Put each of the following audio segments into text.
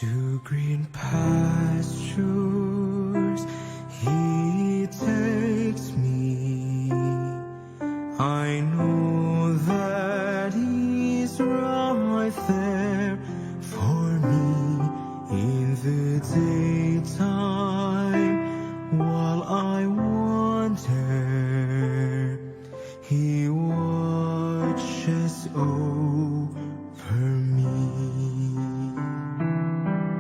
To green pastures He takes me. I know that He's right there for me in the daytime. While I wander, He watches over me.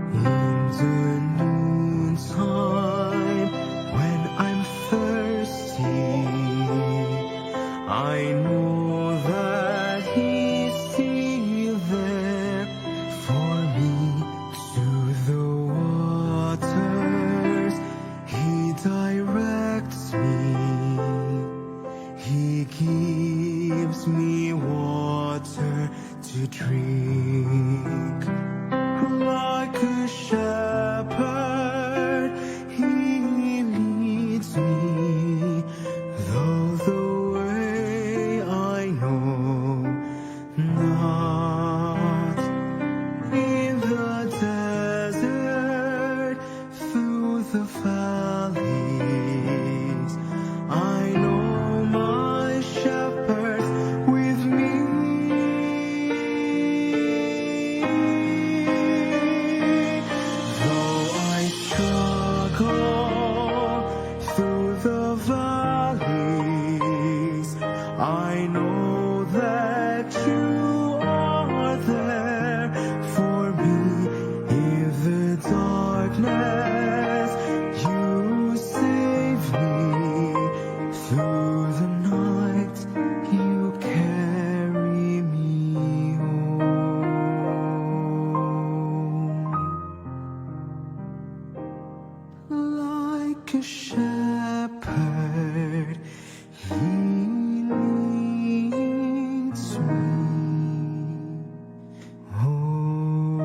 In the noontime, when I'm thirsty, I know that He's still there for me. To the waters He directs me. He gives me water to drink. Like a shepherd, He leads me, though the way I know not. In the desert, through the valleys, I know my shepherd's with me. Through the valleys, I know that You are there for me. In the darkness, You save me. Through the night, You carry me home. Like a shepherd, He leads me home.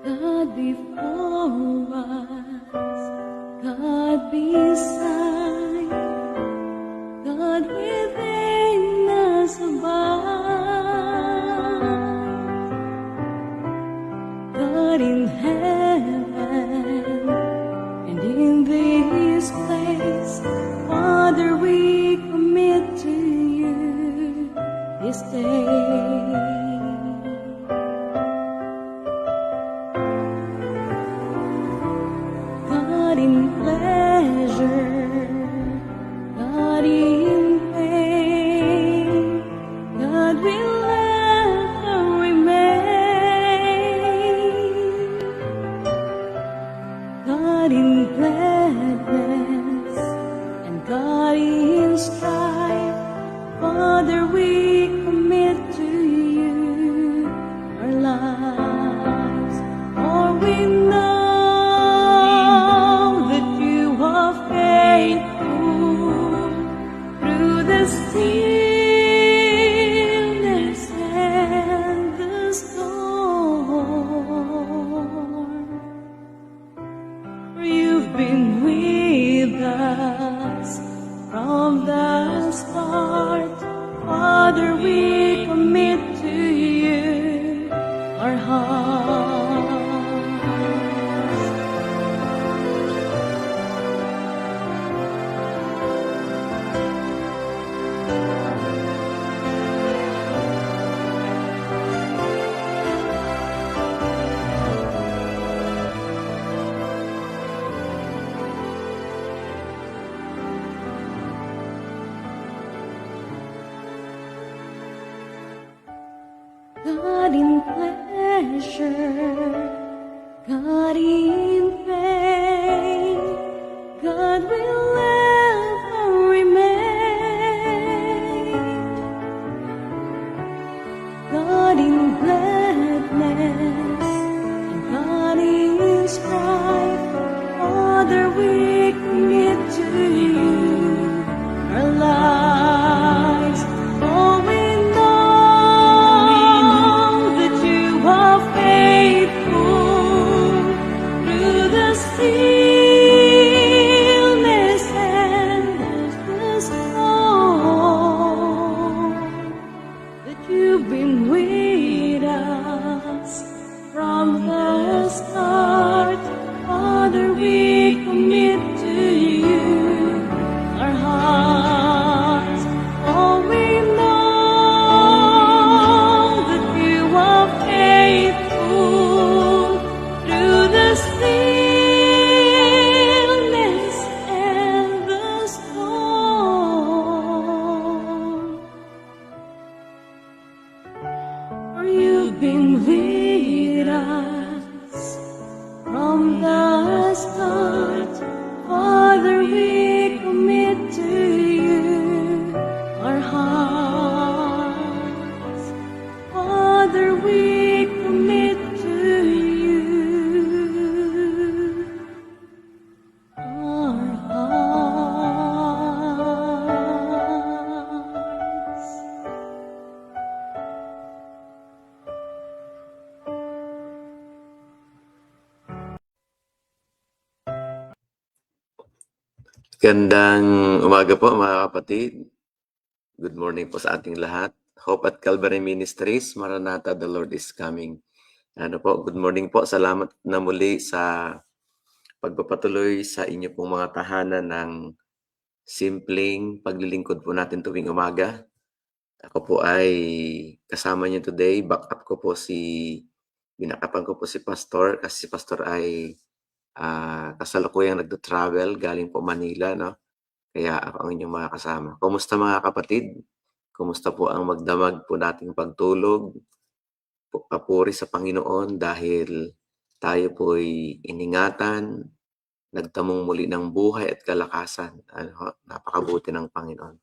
God before us, God beside, God within us abide, God in heaven and in this place. Father, we commit to You this day. God in pleasure, God in pain, God will ever remain. God in gladness and God in strife, Father, we commit to You our lives. For we know stillness and the storm. For You've been with us from the start. Father, we commit to You our hearts. God in pleasure, God in pain, God will ever remain. God in gladness Father, we commit to you our lives. Oh, we know that you are faithful through the stillness and the storm, that you've been with us from the start. Father, we commit to you our hearts. Oh, we know that you are faithful through the stillness and the storm. For you've been with us from the start. Father, we commit to you our hearts. Father, we commit to you our hearts. Gandang umaga po mga kapatid. Good morning po sa ating lahat. Hope at Calvary Ministries, Maranatha, the Lord is coming. Good morning po. Salamat na muli sa pagpapatuloy sa inyo pong mga tahanan ng simpleng paglilingkod po natin tuwing umaga. Ako po ay kasama niyo today. Backup ko po binakapan ko po si Pastor kasi si Pastor ay kasalukuyang nagdo-travel galing po Manila, no? Kaya ako ang inyong mga kasama. Kumusta mga kapatid? Kumusta po ang magdamag po nating pagtulog? Papuri sa Panginoon dahil tayo po'y iningatan, nagtamong muli ng buhay at kalakasan. Napakabuti ng Panginoon.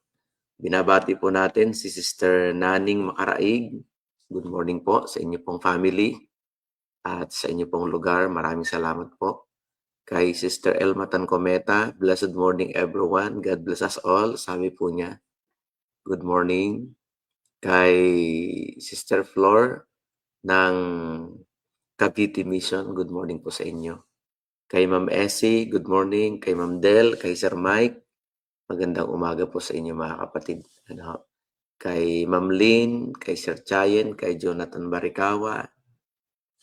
Binabati po natin si Sister Naning Makaraig. Good morning po sa inyo pong family at sa inyo pong lugar. Maraming salamat po. Kay Sister Elma Tancometa, blessed morning everyone. God bless us all. Sabi po niya, good morning. Kay Sister Flor ng Cavite Mission, good morning po sa inyo. Kay Ma'am Essie, good morning. Kay Ma'am Del, kay Sir Mike, magandang umaga po sa inyo mga kapatid. Kay Ma'am Lynn, kay Sir Chayen, kay Jonathan Barikawa,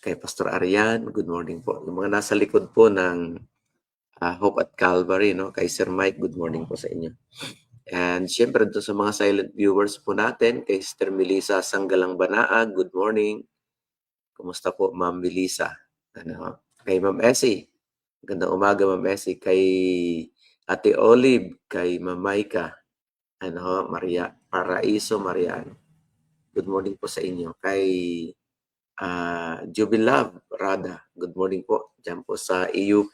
kay Pastor Arian, good morning po. Yung mga nasa likod po ng Hope at Calvary, no? Kay Sir Mike, good morning po sa inyo. And syempre doon sa mga silent viewers po natin, kay Sister Melissa Sanggalang Banaa, good morning. Kumusta po Ma'am Melissa? Kay Ma'am Essie, magandang umaga Ma'am Essie. Kay Ate Olive, kay Ma'am Maika, Maria Paraiso Marian, good morning po sa inyo. Kay Jubilab Rada, good morning po dyan po sa EUP.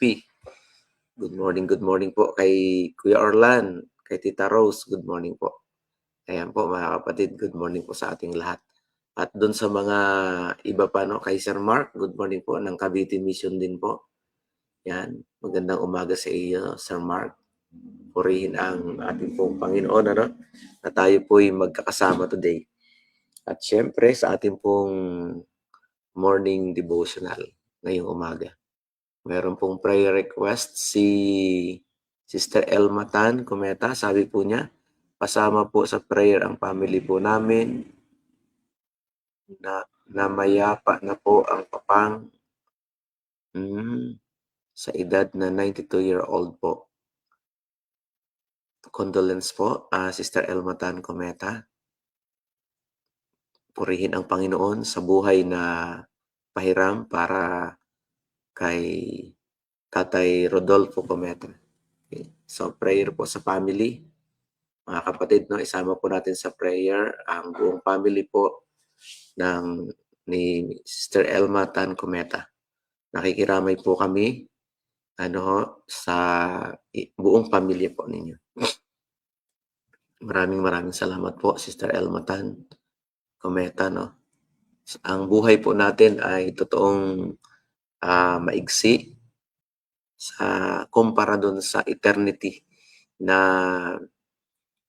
Good morning po kay Kuya Orlan, kay Tita Rose, good morning po. Ayan po mga kapatid, good morning po sa ating lahat. At doon sa mga iba pa, no, kay Sir Mark, good morning po ng Cavite Mission din po. Yan, magandang umaga sa iyo Sir Mark. Purihin ang ating pong Panginoon, na tayo po'y magkakasama today. At syempre sa ating pong morning devotional ngayong umaga. Meron pong prayer request si Sister Elma Tan Cometa. Sabi po niya, pasama po sa prayer ang family po namin na mayapa na po ang papang sa edad na 92-year-old po. Condolence po, Sister Elma Tan Cometa. Purihin ang Panginoon sa buhay na pahiram para kay Tatay Rodolfo Cometa. Okay. So prayer po sa family. Mga kapatid, no, isama po natin sa prayer ang buong family po ni Sister Elma Tan Cometa. Nakikiramay po kami sa buong pamilya po ninyo. Maraming salamat po Sister Elma Tan Cometa, no. Ang buhay po natin ay totoong maigsi. sa kumpara dun sa eternity na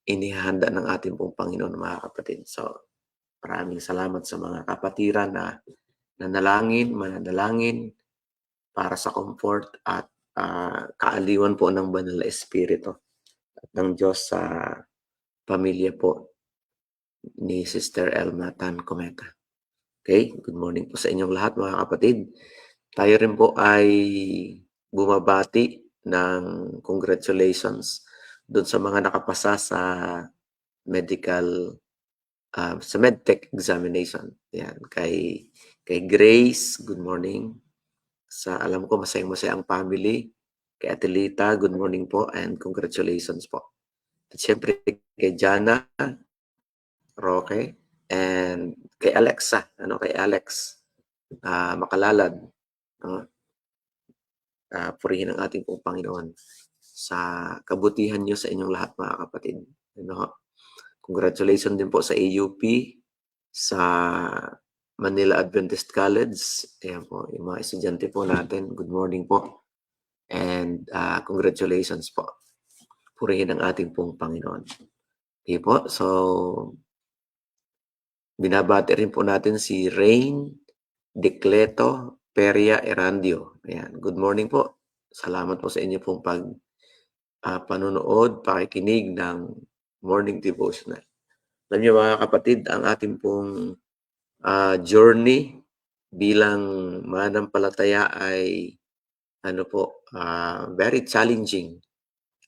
inihahanda ng ating pong Panginoon, mga kapatid. So, maraming salamat sa mga kapatiran na mananalangin para sa comfort at kaaliwan po ng banal na espiritu at ng Diyos sa pamilya po ni Sister Elma Tan Cometa. Okay, good morning po sa inyong lahat, mga kapatid. Tayo rin po ay bumabati ng congratulations doon sa mga nakapasa sa medical sa medtech examination. Yan, kay Grace, good morning. Sa alam ko masayang-masaya ang family. Kay Atelita, good morning po and congratulations po. At syempre kay Jana, Roque, and kay Alexa, kay Alex Makalalad. Purihin ang ating pong Panginoon sa kabutihan niyo sa inyong lahat, mga kapatid. Congratulations din po sa AUP, sa Manila Adventist College. Ayan po, yung mga estudyante po natin. Good morning po. And congratulations po. Purihin ang ating pong Panginoon. Okay po, so binabati rin po natin si Rain Decleto Peria Erandio. Ayan, good morning po. Salamat po sa inyo pong panonood, pakikinig ng morning devotional. Alam niyo, mga kapatid, ang ating pong journey bilang manampalataya ay very challenging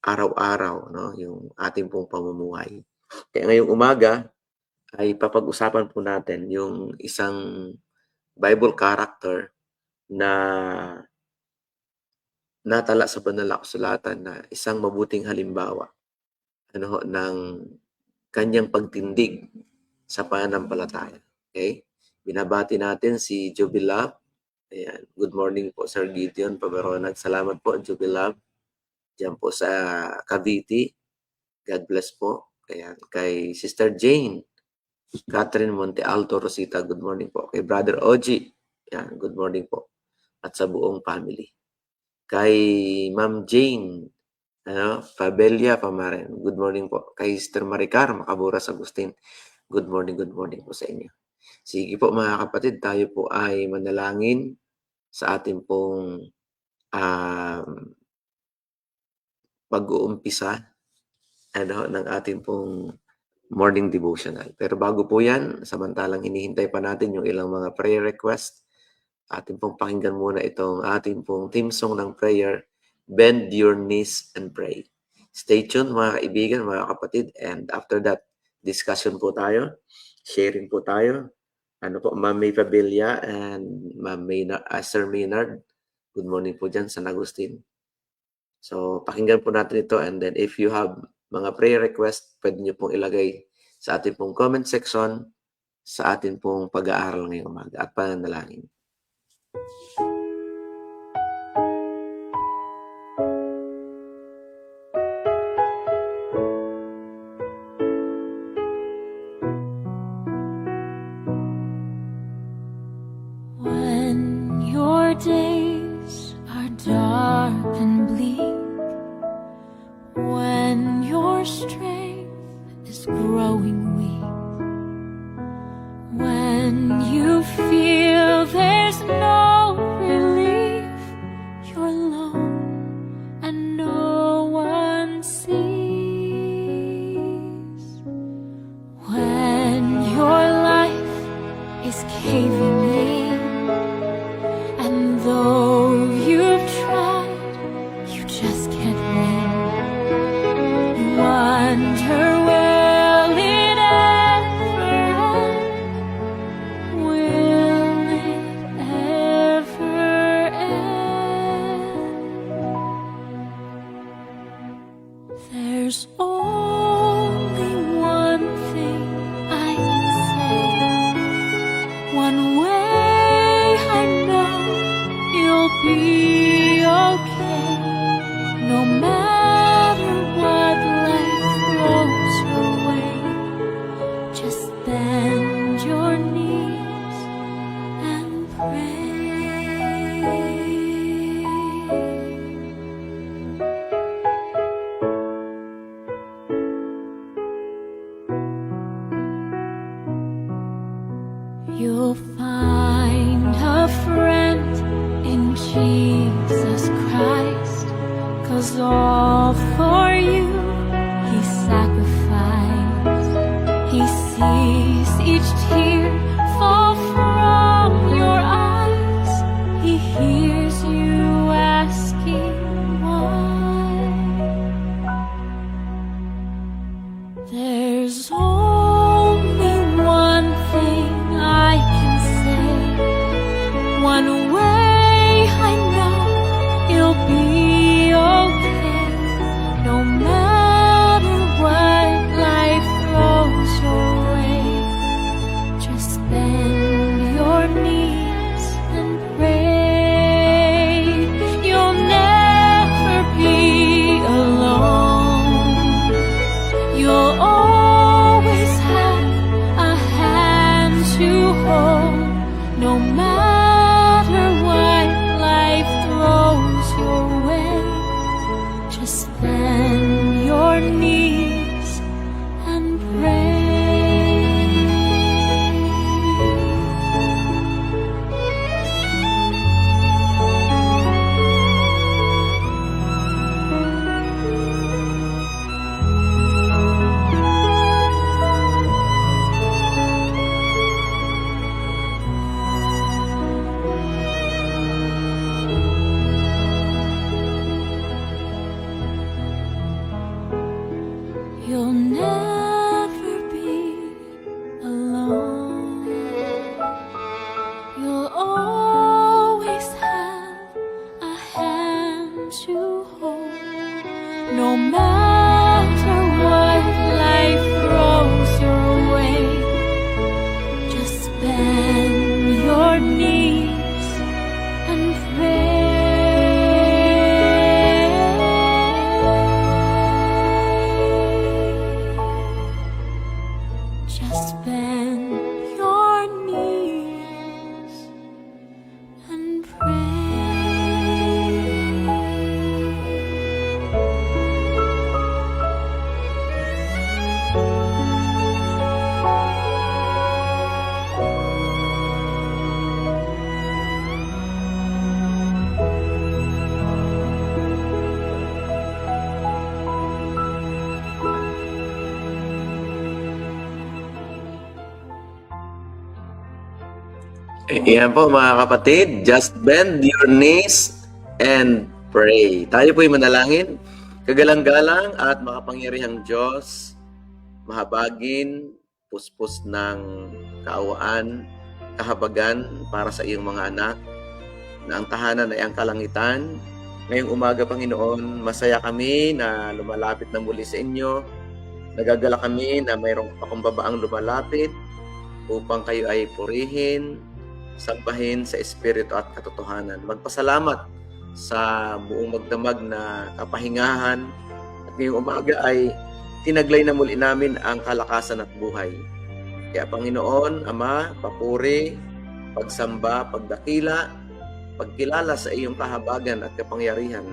araw-araw, yung ating pong pamumuhay. Kaya ngayong umaga ay papag-usapan po natin yung isang Bible character na natala sa banal na kasulatan na isang mabuting halimbawa ng kanyang pagtindig sa pananampalataya. Okay? Binabati natin si Jubilab. Ayan. Good morning po, Sir Gideon Pabaronag. Salamat po, Jubilab. Diyan po sa Cavite. God bless po. Ayan. Kay Sister Jane, Catherine Monte Alto Rosita, good morning po. Kay Brother Oji, ayan, good morning po. At sa buong family. Kay Ma'am Jane, Fabelia Pamaren, good morning po. Kay Sister Maricar Macaburas Agustin, good morning po sa inyo. Sige po, mga kapatid, tayo po ay manalangin sa ating pong pag-uumpisa ng ating pong morning devotional. Pero bago po yan, samantalang hinihintay pa natin yung ilang mga prayer request, ating pong pakinggan muna itong ating pong theme song ng prayer, Bend Your Knees and Pray. Stay tuned, mga kaibigan, mga kapatid, and after that, discussion po tayo, sharing po tayo. Ma'am May Pabilia and Ma'am Sir Maynard, good morning po dyan, San Agustin. So, pakinggan po natin ito, and then if you have mga prayer request, pwede nyo pong ilagay sa ating pong comment section sa ating pong pag-aaral ngayong umaga at pananalangin. When your days are dark and bleak, when your strength is growing weak, when you feel there's no relief, you're alone and no one sees, when your life is caving in, and though you've tried, you just can't win. You wonder, will it ever end? Will it ever end? There's only one thing I can say, one way I know you'll be okay, no matter what life throws your way. Just bend your knees and pray. was all for you. He sacrificed. He sees each tear fall from your eyes. He hears you asking why. There's only one thing I can say. One way I know you'll be okay. No matter what life throws your way, just bend your knees and pray. You'll never be alone. You'll always have a hand to hold. No matter what life throws your way, just bend your knees and pray. You'll never be alone. You'll always have a hand to hold. No matter what life throws your way, just bend your knees and pray. Just bend your knees and pray. Iyan po mga kapatid, just bend your knees and pray. Tayo po'y manalangin. Kagalang-galang at makapangyarihang Diyos, mahabagin, puspos ng kaawaan, kahabagan para sa iyong mga anak, na ang tahanan ay ang kalangitan. Ngayong umaga, Panginoon, masaya kami na lumalapit na muli sa inyo. Nagagala kami na mayroong pakumbabaang lumalapit upang kayo ay purihin, sambahin sa Espiritu at katotohanan. Magpasalamat sa buong magdamag na kapahingahan at ngayong umaga ay tinaglay na muli namin ang kalakasan at buhay. Kaya Panginoon, Ama, papuri, pagsamba, pagdakila, pagkilala sa iyong kahabagan at kapangyarihan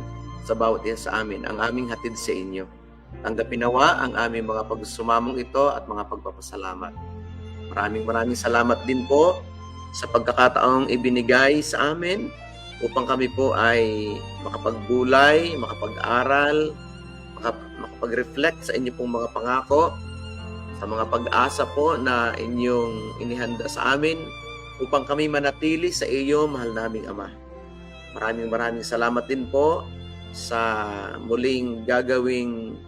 sa bawat isa sa amin, ang aming hatid sa inyo. Tanggapin nawa ang aming mga pagsumamong ito at mga pagpapasalamat. Maraming salamat din po sa pagkakataong ibinigay sa amin upang kami po ay makapagbulay, makapag-aral, makapag-reflect sa inyo pong mga pangako, sa mga pag-asa po na inyong inihanda sa amin upang kami manatili sa iyo, mahal naming Ama. Maraming salamat din po sa muling gagawing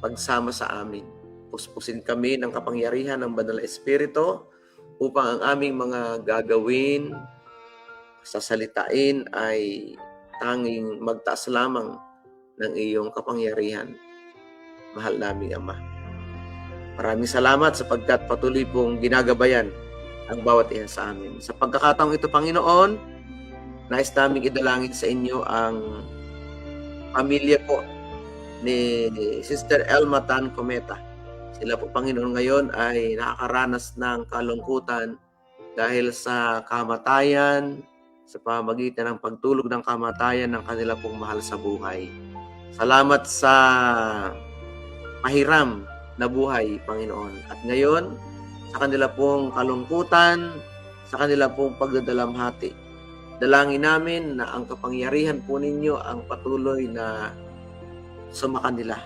pagsama sa amin. Puspusin kami ng kapangyarihan ng Banal na Espiritu upang ang aming mga gagawin, sasalitain ay tanging magtaas lamang ng iyong kapangyarihan. Mahal naming Ama. Maraming salamat sapagkat patuloy pong ginagabayan ang bawat isa sa amin. Sa pagkakataong ito, Panginoon, nais naming idalangin sa inyo ang pamilya po ni Sister Elma Tan Cometa. Sila po, Panginoon, ngayon ay nakakaranas ng kalungkutan dahil sa kamatayan, sa pamagitan ng pagtulog ng kamatayan ng kanila pong mahal sa buhay. Salamat sa pahiram na buhay, Panginoon. At ngayon, sa kanila pong kalungkutan, sa kanila pong pagdadalamhati, dalangin namin na ang kapangyarihan po ninyo ang patuloy na sumakanila.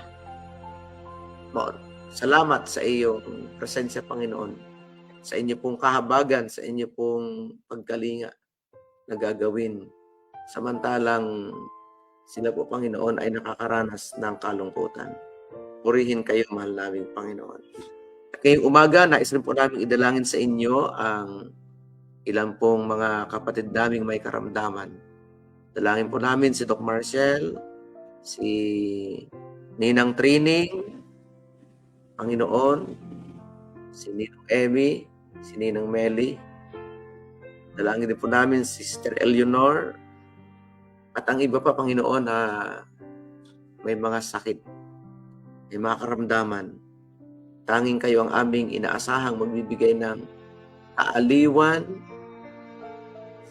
Salamat sa iyong presensya, Panginoon, sa inyo pong kahabagan, sa inyo pong pagkalinga na gagawin. Samantalang sila po, Panginoon, ay nakakaranas ng kalungkutan. Purihin kayo, mahal naming Panginoon. At ngayong umaga, nais rin po namin idalangin sa inyo ang ilang pong mga kapatid naming may karamdaman. Dalangin po namin si Doc Marcel, si Ninang Trining, Panginoon, si Ninang Emmy, si Ninang Melly. Dalangin din po namin si Sister Eleanor at ang iba pa, Panginoon, na may mga sakit, may mga karamdaman. Tanging kayo ang aming inaasahang magbibigay ng kaaliwan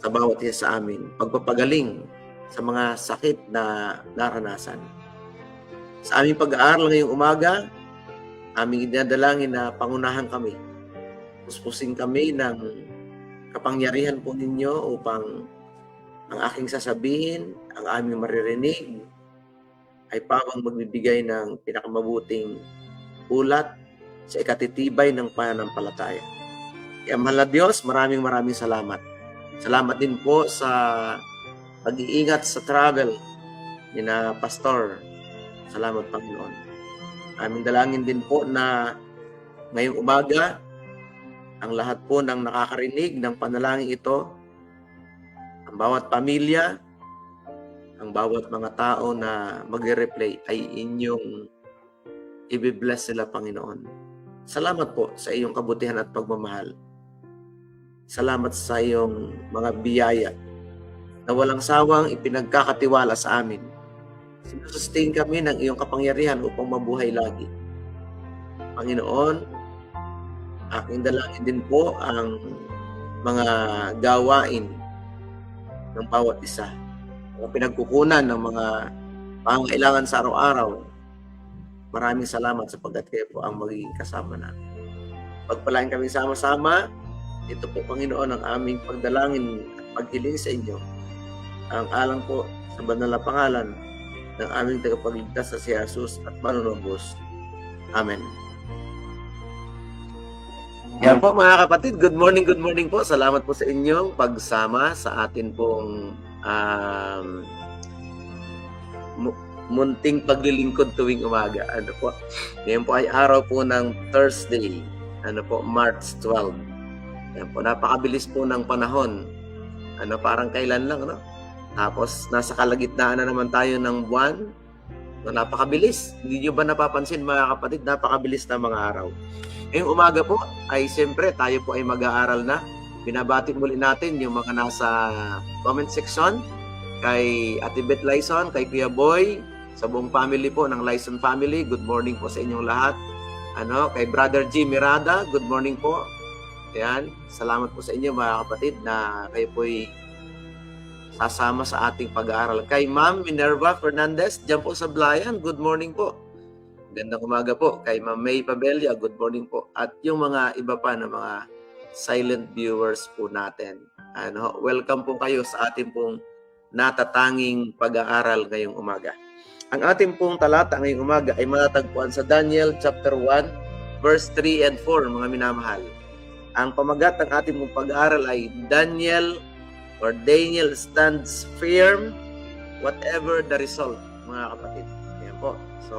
sa bawat isa sa amin, pagpapagaling sa mga sakit na naranasan. Sa aming pag-aaral ngayong umaga, aming idinadalangin na pangunahan kami. Puspusin kami ng kapangyarihan po ninyo upang ang aking sasabihin, ang aming maririnig, ay pawang magbibigay ng pinakamabuting ulat sa ikatitibay ng pananampalataya. Kaya mahal na Diyos, maraming salamat. Salamat din po sa pag-iingat sa travel ni na Pastor. Salamat, Panginoon. Aming dalangin din po na ngayong umaga, ang lahat po ng nakakarinig ng panalangin ito, ang bawat pamilya, ang bawat mga tao na magre-replay ay inyong i-bless sila, Panginoon. Salamat po sa iyong kabutihan at pagmamahal. Salamat sa iyong mga biyaya na walang sawang ipinagkakatiwala sa amin. Sinusustain kami ng iyong kapangyarihan upang mabuhay lagi. Panginoon, aking dalangin din po ang mga gawain ng bawat isa. Mga pinagkukunan ng mga pangangailangan sa araw-araw. Maraming salamat sapagkat kayo po ang magiging kasama namin. Pagpalain kami sama-sama. Ito po, Panginoon, ang aming pagdalangin at paghiling sa inyo. Ang alang po sa banal na pangalan ng aming tagapagligtas na si Jesus at Manunubos. Amen. Yan po, mga kapatid. Good morning po. Salamat po sa inyong pagsama sa atin pong munting paglilingkod tuwing umaga. Ano po? Ngayon po ay araw po ng Thursday. Ano po? March 12. Yan po, napakabilis po ng panahon. Ano, parang kailan lang, no? Tapos, nasa kalagitnaan na naman tayo ng buwan. No, napakabilis. Hindi nyo ba napapansin, mga kapatid? Napakabilis na mga araw. Ngayong umaga po, ay siyempre, tayo po ay mag-aaral na. Binabati muli natin yung mga nasa comment section. Kay Ate Beth Lyson, kay Kuya Boy, sa buong family po ng Lyson family. Good morning po sa inyong lahat. Ano, kay Brother G. Mirada, good morning po. Ayan, salamat po sa inyo, mga kapatid, na kayo po'y sasama sa ating pag-aaral. Kay Ma'am Minerva Fernandez, dyan po sa Blayan, good morning po. Gandang umaga po. Kay Ma'am May Pabella, good morning po. At yung mga iba pa na mga silent viewers po natin. Ano, welcome po kayo sa ating pong natatanging pag-aaral ngayong umaga. Ang ating pong talata ngayong umaga ay matatagpuan sa Daniel chapter 1, verse 3 and 4, mga minamahal. Ang pamagat ng ating pong pag-aaral ay Daniel stands firm whatever the result, mga kapatid. Yan po. So,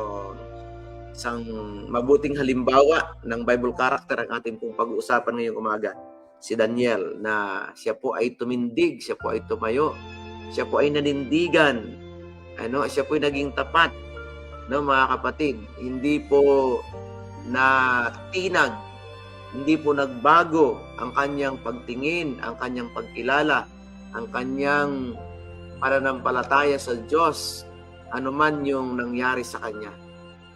isang mabuting halimbawa ng Bible character ang ating pong pag-uusapan ngayong umaga. Si Daniel, na siya po ay tumindig, siya po ay tumayo, siya po ay nanindigan, siya po ay naging tapat, no, mga kapatid. Hindi po natinag, hindi po nagbago ang kanyang pagtingin, ang kanyang pagkilala, ang kanyang pananampalataya sa Diyos, anuman yung nangyari sa kanya.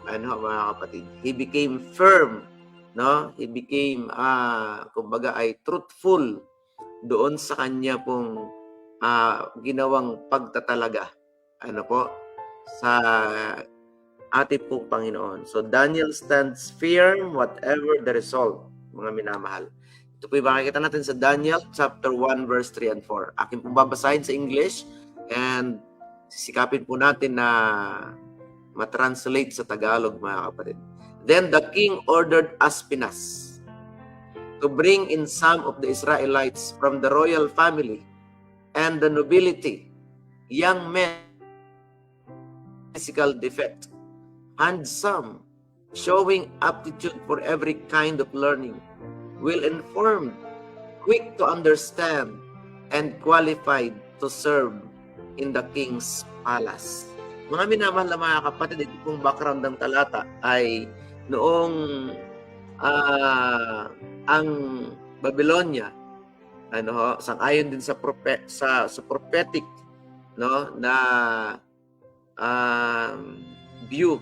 Mga kapatid, he became firm, no? He became, kumbaga ay truthful doon sa kanya pong ginawang pagtatalaga. Sa ating pong Panginoon. So, Daniel stands firm whatever the result, mga minamahal. Ito po yung makikita natin sa Daniel chapter 1, verse 3 and 4. Aking pong babasahin sa English and sisikapin po natin na matranslate sa Tagalog, mga kapatid. Then the king ordered Aspinas to bring in some of the Israelites from the royal family and the nobility, young men, physical defect, handsome, showing aptitude for every kind of learning, well-informed, quick to understand, and qualified to serve in the king's palace. Mga minamahal na mga kapatid, ito pong background ng talata ay noong ang Babylonia, sang-ayon din sa prophetic, no, na view,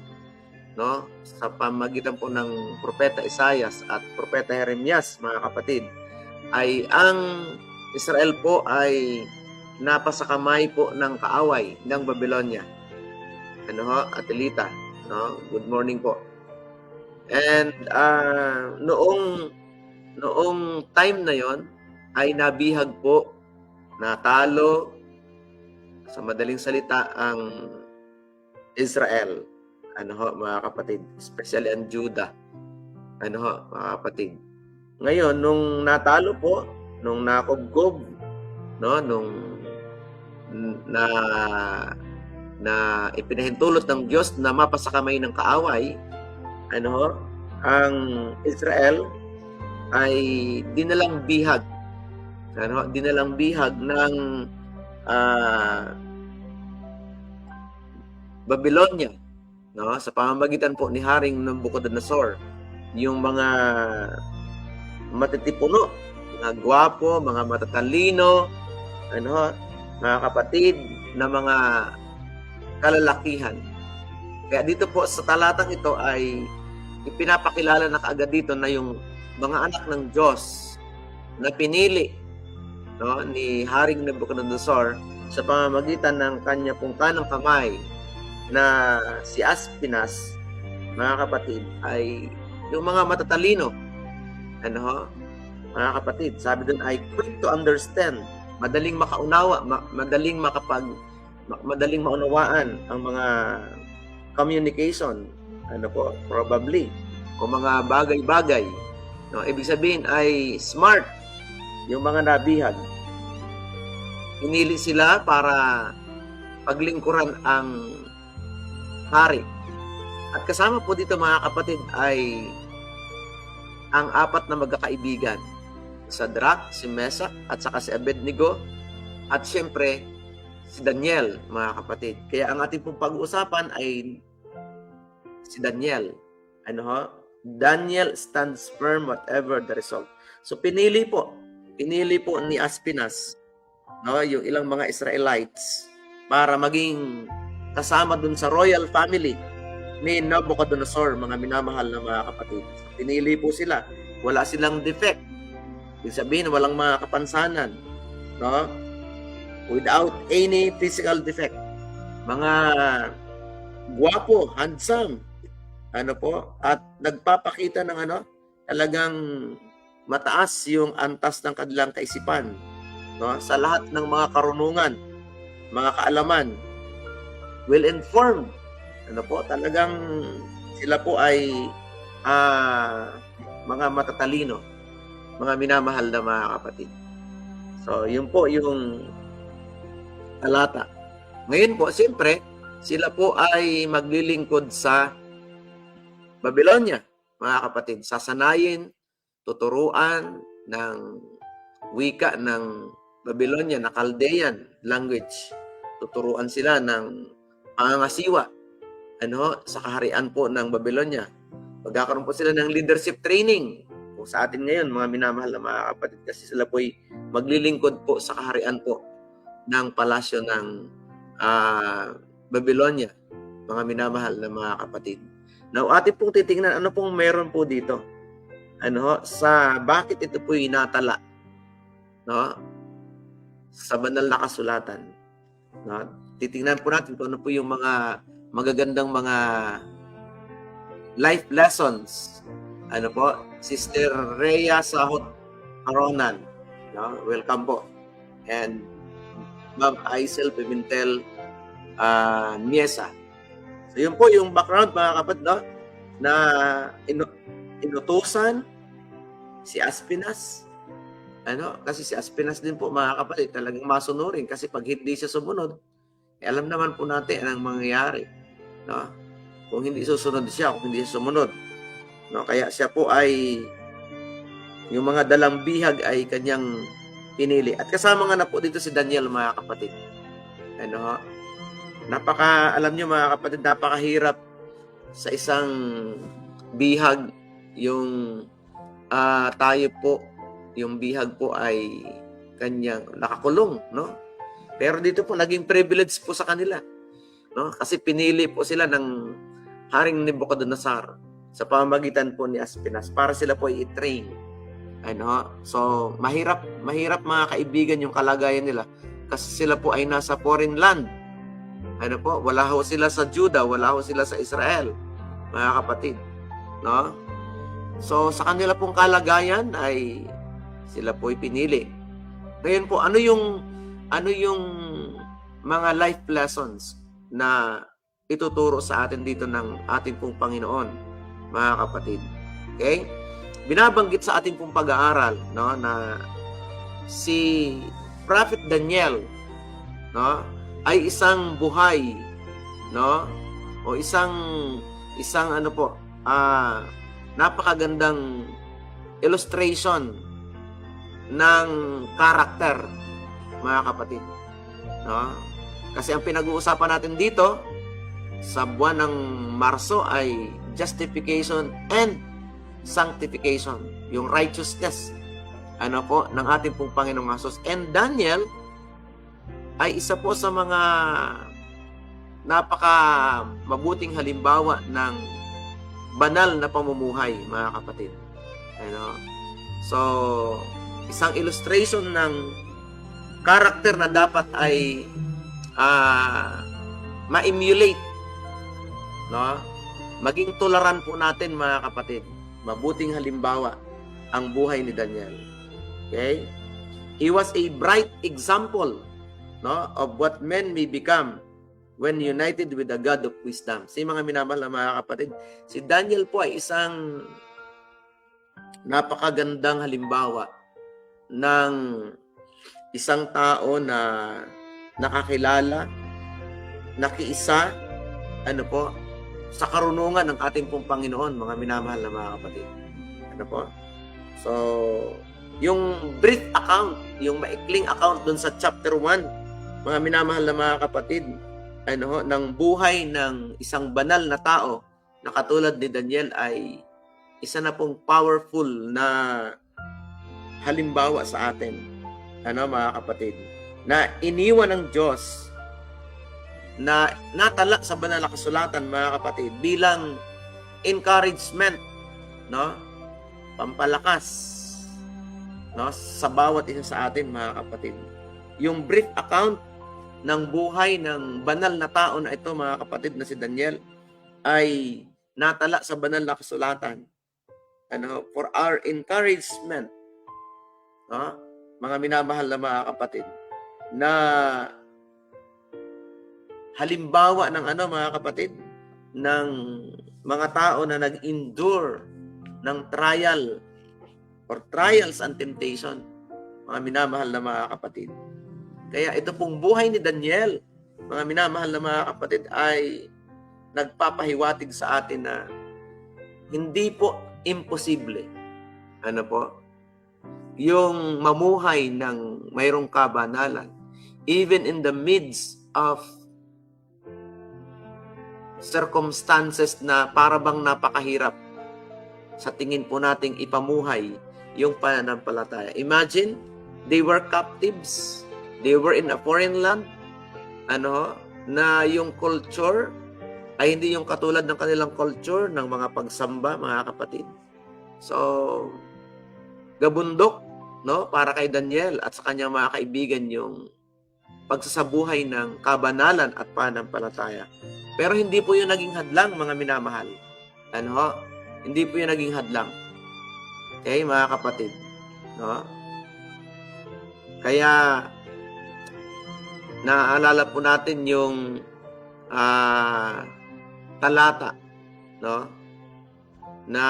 no, sa pamagitan po ng propeta Isaias at propeta Jeremias, mga kapatid, ay ang Israel po ay napasa kamay po ng kaaway ng Babylonia. Atelita, no? Good morning po. And noong time na yon ay nabihag po, natalo, sa madaling salita, ang Israel, mga kapatid, especially ang Judah, mga kapatid. Ngayon, nung natalo po, nung nakubgob, no, nung na ipinahintulot ng Diyos na mapasakamay ng kaaway, ang Israel ay dinalang bihag, ng Babylonia, no, sa pamamagitan po ni Haring Nabucodonosor, yung mga matitipuno, mga gwapo, mga matatalino, mga kapatid, na mga kalalakihan. Kaya dito po sa talatang ito ay ipinapakilala na kaagad dito na yung mga anak ng Diyos na pinili, no, ni Haring Nabucodonosor sa pamamagitan ng kanya pong kanang kamay na si Aspinas, mga kapatid, ay yung mga matatalino, mga kapatid, sabi doon ay quick to understand, madaling makaunawa, madaling maunawaan ang mga communication, probably, o mga bagay-bagay, no, ibig sabihin ay smart yung mga nabihag. Pinili sila para paglingkuran ang hari. At kasama po dito, mga kapatid, ay ang apat na magkakaibigan, Sadrach, si Meshach, at saka si Abednego, at siyempre si Daniel, mga kapatid. Kaya ang ating pong pag-uusapan ay si Daniel. Daniel stands firm whatever the result. So pinili po ni Aspinas, no, yung ilang mga Israelites para maging kasama dun sa royal family ni Nabucodonosor, mga minamahal na mga kapatid. So, pinili po sila. Wala silang defect. Ibig sabihin, walang mga kapansanan, no? Without any physical defect. Mga guwapo, handsome, at nagpapakita ng talagang mataas yung antas ng kanilang kaisipan, no? Sa lahat ng mga karunungan, mga kaalaman, well-informed, talagang sila po ay mga matatalino, mga minamahal na mga kapatid. So, yun po yung talata. Ngayon po, siyempre, sila po ay maglilingkod sa Babylonia, mga kapatid. Sasanayin, tuturuan ng wika ng Babylonia na Chaldean language. Tuturuan sila ng pangangasiwa sa kaharian po ng Babylonia. Magkakaroon po sila ng leadership training. Kung sa atin ngayon, mga minamahal na mga kapatid, kasi sila po ay maglilingkod po sa kaharian po ng palasyo ng Babylonia, mga minamahal na mga kapatid. Now, atin pong titingnan ano pong meron po dito. Sa bakit ito po inatala, no, sa banal na kasulatan. No? Titingnan po natin kung ano po yung mga magagandang mga life lessons. Sister Rhea Sahot Aronan, no? Welcome po. And Ma'am Aisel Pimentel Miesa. So yun po yung background mga kapatid, no? Na inutusan si Aspinas. Kasi si Aspinas din po mga kapatid talagang masunurin kasi pag hindi siya sumunod, alam naman po natin ang mangyayari, no? Kung hindi susunod siya, kung hindi siya sumunod, no? Kaya siya po ay yung mga dalang bihag ay kanyang pinili. At kasama nga na po dito si Daniel mga kapatid. Alam niyo mga kapatid, napakahirap sa isang bihag yung tayo po, yung bihag po ay kanyang nakakulong, no? Pero dito po naging privilege po sa kanila, no? Kasi pinili po sila ng Haring Nebuchadnezzar sa pamamagitan po ni Aspinas para sila po i-train. So mahirap mga kaibigan yung kalagayan nila kasi sila po ay nasa foreign land. Wala ho sila sa Judah, wala ho sila sa Israel, mga kapatid, no? So sa kanila pong kalagayan ay sila po ay pinili. Ngayon po, ano yung mga life lessons na ituturo sa atin dito ng ating pong Panginoon, mga kapatid? Okay? Binabanggit sa ating pong pag-aaral, no, na si Prophet Daniel, no, ay isang buhay, no, o isang napakagandang illustration ng karakter, mga kapatid, no? Kasi ang pinag-uusapan natin dito sa buwan ng Marso ay justification and sanctification, yung righteousness ng ating pong Panginoong Hesus. And Daniel ay isa po sa mga napaka mabuting halimbawa ng banal na pamumuhay, mga kapatid. So isang illustration ng karakter na dapat ay ma-emulate, no? Maging tolerant po natin, mga kapatid. Mabuting halimbawa ang buhay ni Daniel. Okay? He was a bright example, no, of what men may become when united with the God of wisdom. Si mga minamahal na mga kapatid, si Daniel po ay isang napakagandang halimbawa ng isang tao na nakakilala, nakiisa, sa karunungan ng ating pong Panginoon, mga minamahal na mga kapatid. So, yung brief account, yung maikling account dun sa chapter 1, mga minamahal na mga kapatid, ng buhay ng isang banal na tao na katulad ni Daniel ay isa na pong powerful na halimbawa sa atin, mga kapatid, na iniwan ng Diyos, na natala sa banal na kasulatan, mga kapatid, bilang encouragement, no, pampalakas, no, sa bawat isa sa atin, mga kapatid. Yung brief account ng buhay ng banal na tao na ito, mga kapatid, na si Daniel, ay natala sa banal na kasulatan, for our encouragement, no, mga minamahal na mga kapatid, na halimbawa ng mga kapatid, ng mga tao na nag-endure ng trials and temptation, mga minamahal na mga kapatid. Kaya ito pong buhay ni Daniel, mga minamahal na mga kapatid, ay nagpapahiwatig sa atin na hindi po imposible, yung mamuhay ng mayroong kabanalan, even in the midst of circumstances na parabang napakahirap sa tingin po nating ipamuhay yung pananampalataya. Imagine, they were captives. They were in a foreign land, na yung culture ay hindi yung katulad ng kanilang culture ng mga pagsamba, mga kapatid. So, gabundok, no, para kay Daniel at sa kanyang mga kaibigan yung pagsasabuhay ng kabanalan at pananampalataya. Pero hindi po yung naging hadlang, mga minamahal. Hindi po yung naging hadlang. Okay, mga kapatid, no? Kaya naaalala po natin yung talata, no? Na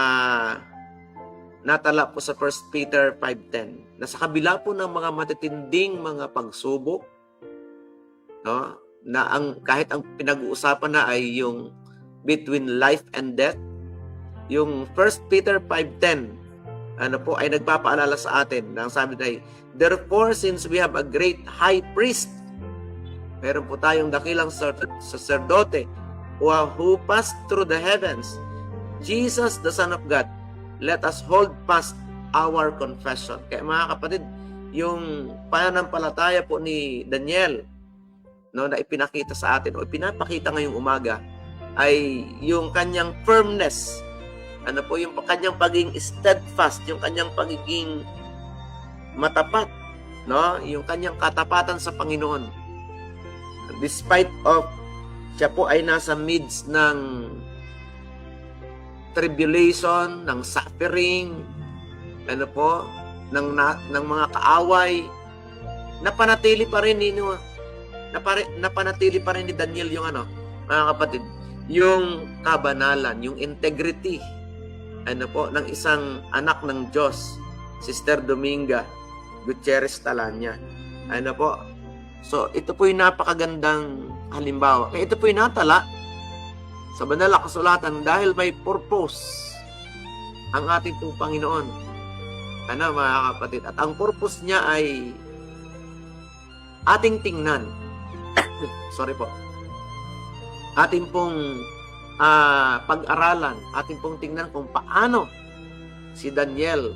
natala po sa 1 Peter 5:10 na sa kabila po ng mga matitinding mga pagsubok, no, na kahit ang pinag-uusapan na ay yung between life and death, yung 1 Peter 5:10 ay nagpapaalala sa atin na ang sabi ay, therefore, since we have a great high priest, meron po tayong dakilang sacerdote who passed through the heavens, Jesus, the Son of God, let us hold fast our confession. Kaya mga kapatid, yung pananampalataya po ni Daniel, no, na ipinakita sa atin o ipinapakita ngayong umaga ay yung kanyang firmness, yung kanyang pagiging steadfast, yung kanyang pagiging matapat, no, yung kanyang katapatan sa Panginoon. Despite of siya po ay nasa midst ng tribulation, ng suffering, ng mga kaaway, napanatili pa rin ni Daniel yung mga kapatid, yung kabanalan, yung integrity, ng isang anak ng Diyos, Sister Dominga Gutierrez Talanya. So, ito po yung napakagandang halimbawa. Kaya ito po yung natala sa banal na kasulatan dahil may purpose ang ating pong Panginoon. Mga kapatid? At ang purpose niya ay ating tingnan. Sorry po. Ating pong pag-aralan, ating pong tingnan kung paano si Daniel,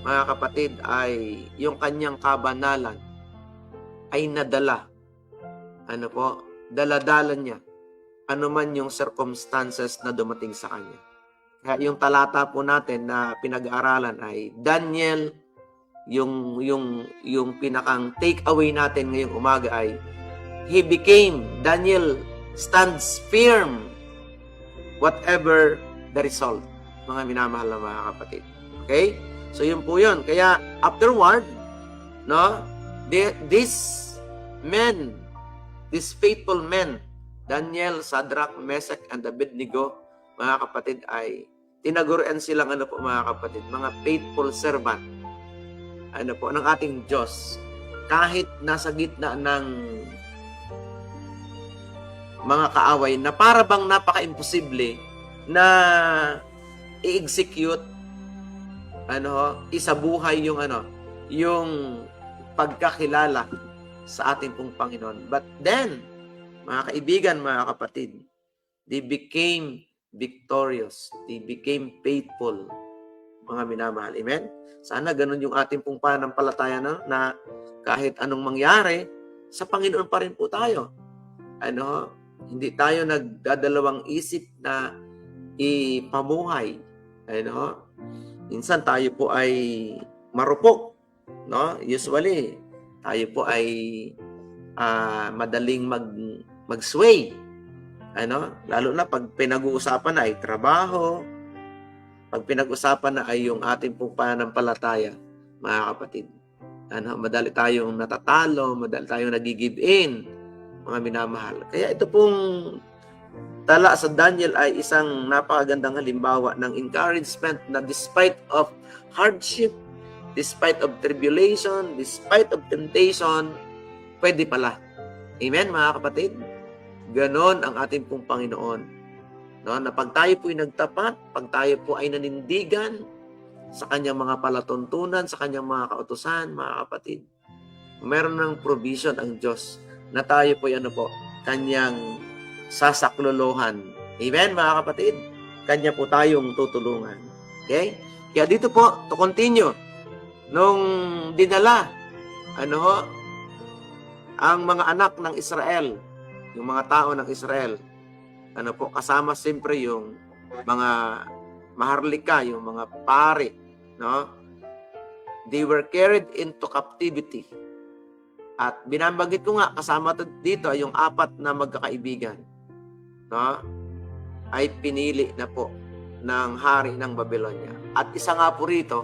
mga kapatid, ay yung kanyang kabanalan ay nadala. Dala-dala niya anuman yung circumstances na dumating sa kanya. Kaya yung talata po natin na pinag-aaralan ay Daniel, yung pinakang take-away natin ngayong umaga ay Daniel stands firm whatever the result, mga minamahal na mga kapatid. Okay? So yun po yun. Kaya afterward, no, these faithful men, Daniel, Shadrach, Meshach, and Abednego, mga kapatid, ay tinaguruan silang mga kapatid, mga faithful servant ng ating Diyos. Kahit nasa gitna ng mga kaaway na para bang napaka-imposible na i-execute, isabuhay yung pagkakilala sa ating pong Panginoon. But then, mga kaibigan, mga kapatid, they became victorious. They became faithful, mga minamahal. Amen? Sana ganun yung ating pong pananampalataya na kahit anong mangyari, sa Panginoon pa rin po tayo. Hindi tayo nagdadalawang isip na ipamuhay. Minsan tayo po ay marupok. No? Usually, tayo po ay madaling mag-sway. Lalo na pag pinag-uusapan na ay trabaho, pag pinag-usapan na ay yung ating pong pananampalataya, mga kapatid. Madali tayong natatalo, madali tayong nag-give in, mga minamahal. Kaya ito pong tala sa Daniel ay isang napakagandang halimbawa ng encouragement na despite of hardship, despite of tribulation, despite of temptation, pwede pala. Amen, mga kapatid? Ganon ang ating pong Panginoon. No? Na pag tayo po ay nagtapat, pag tayo po ay nanindigan sa kanyang mga palatuntunan, sa kanyang mga kautusan, mga kapatid, meron ng provision ang Diyos na tayo po ay kanyang sasaklolohan. Amen, mga kapatid? Kanya po tayong tutulungan. Okay? Kaya dito po, to continue, nung dinala, ang mga anak ng Israel, yung mga tao ng Israel, kasama siyempre yung mga maharlika, yung mga pari, no? They were carried into captivity. At binanggit ko nga, kasama dito ay yung 4 na magkakaibigan, no? Ay pinili na po ng hari ng Babylonia. At isa nga po rito,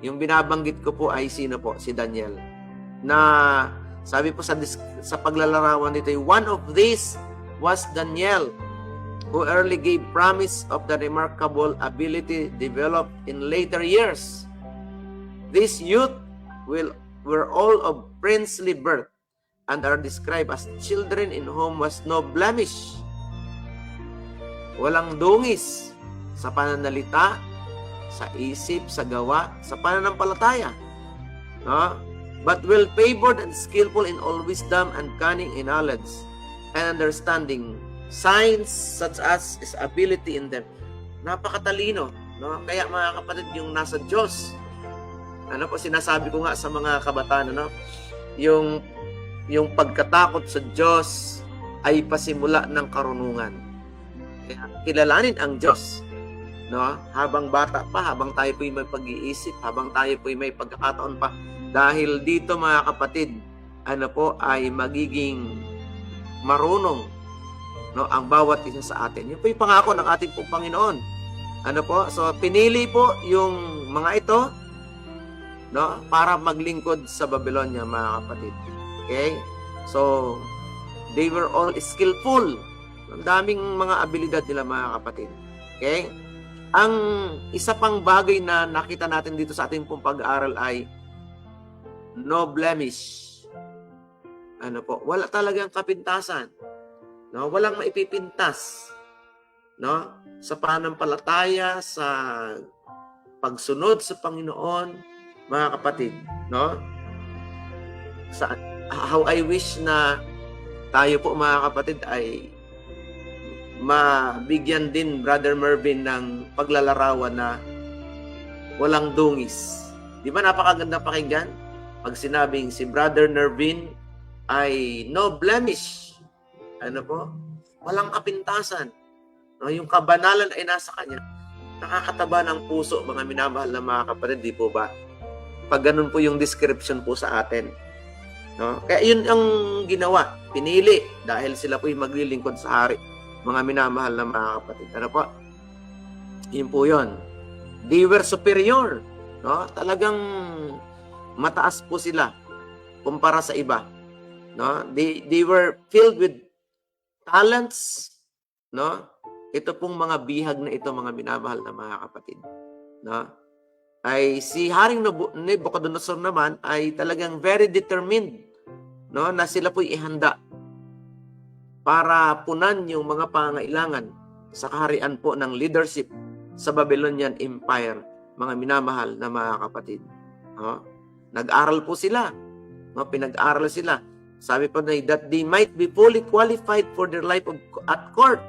yung binabanggit ko po ay sino po? Si Daniel. Na sabi po sa paglalarawan dito, one of these was Daniel, who early gave promise of the remarkable ability developed in later years. These youth were all of princely birth and are described as children in whom was no blemish. Walang dungis sa pananalita, sa isip, sa gawa, sa pananampalataya. No? But well favored and skillful in all wisdom and cunning in knowledge and understanding. Signs such as is ability in them. Napakatalino. No? Kaya mga kapatid, yung nasa Diyos, ano po sinasabi ko nga sa mga kabataan, no? Yung pagkatakot sa Diyos ay pasimula ng karunungan. Kaya kilalanin ang Diyos, no? Habang bata pa, habang tayo po'y may pag-iisip, habang tayo po'y may pagkakataon pa. Dahil dito mga kapatid, ano po ay magiging marunong, no, ang bawat isa sa atin. Yun po yung pangako ng ating pong Panginoon. Ano po? So pinili po yung mga ito, no, para maglingkod sa Babylonia, mga kapatid. Okay? So they were all skillful. Ang daming mga abilidad nila, mga kapatid. Okay? Ang isa pang bagay na nakita natin dito sa ating pong pag-aaral ay no blemish. Ano po? Wala talagang kapintasan. No? Walang maipipintas. No? Sa pananampalataya, sa pagsunod sa Panginoon, mga kapatid, no? How I wish na tayo po, mga kapatid, ay mabigyan din Brother Mervin ng paglalarawan na walang dungis. Di ba napakaganda pakinggan? Pag sinabing si Brother Mervin ay no blemish. Ano po? Walang kapintasan. No? Yung kabanalan ay nasa kanya. Nakakataba ng puso, mga minamahal na mga kapatid, di po ba? Pag ganun po yung description po sa atin. No? Kaya yun ang ginawa. Pinili dahil sila po yung maglilingkod sa hari. Mga minamahal na mga kapatid. Ano po? Yun po yun. They were superior. No? Talagang mataas po sila kumpara sa iba. No? They were filled with talents. No? Ito pong mga bihag na ito, mga minamahal na mga kapatid. No? Ay si Haring Nebuchadnezzar naman ay talagang very determined, no, na sila po'y ihanda para punan yung mga pangailangan sa kaharian po ng leadership sa Babylonian Empire, mga minamahal na mga kapatid. No? Nag-aral po sila, no? Pinag-aral sila. Sabi pa na that they might be fully qualified for their life at court.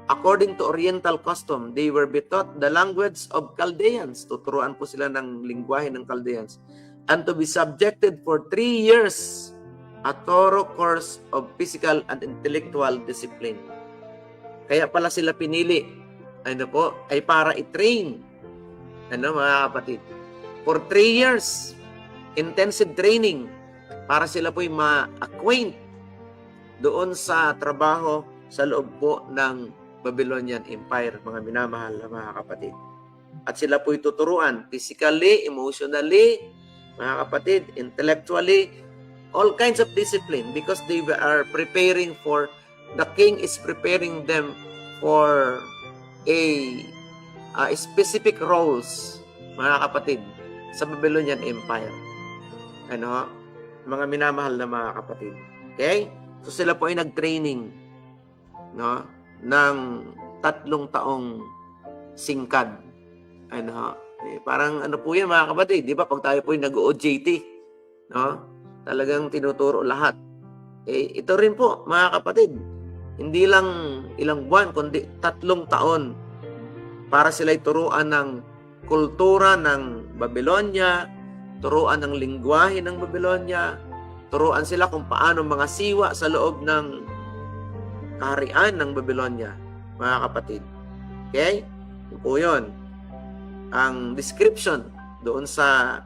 According to Oriental custom, they were taught the language of Chaldeans. Tuturuan po sila ng lingwahe ng Chaldeans. And to be subjected for 3 years a thorough course of physical and intellectual discipline. Kaya pala sila pinili, ano po, ay para i-train. Ano mga kapatid? For 3 years, intensive training para sila po'y ma-acquaint doon sa trabaho sa loob po ng Babylonian Empire, mga minamahal na mga kapatid. At sila po'y tuturuan physically, emotionally, mga kapatid, intellectually, all kinds of discipline because they are preparing for, the king is preparing them for a specific roles, mga kapatid, sa Babylonian Empire. Ano? Mga minamahal na mga kapatid. Okay? So sila po ay nag-training, no, ng 3 taong singkad. Ano, parang ano po yan, mga kapatid, di ba? Pag tayo po ay nag-OJT, no? Talagang tinuturo lahat. Ito rin po, mga kapatid, hindi lang ilang buwan, kundi 3 taon para sila turuan ng kultura ng Babylonia, turuan ng lingwahe ng Babylonia, turuan sila kung paano mga siwa sa loob ng kaharian ng Babylonia, mga kapatid. Okay? Yun po yun. Ang description doon sa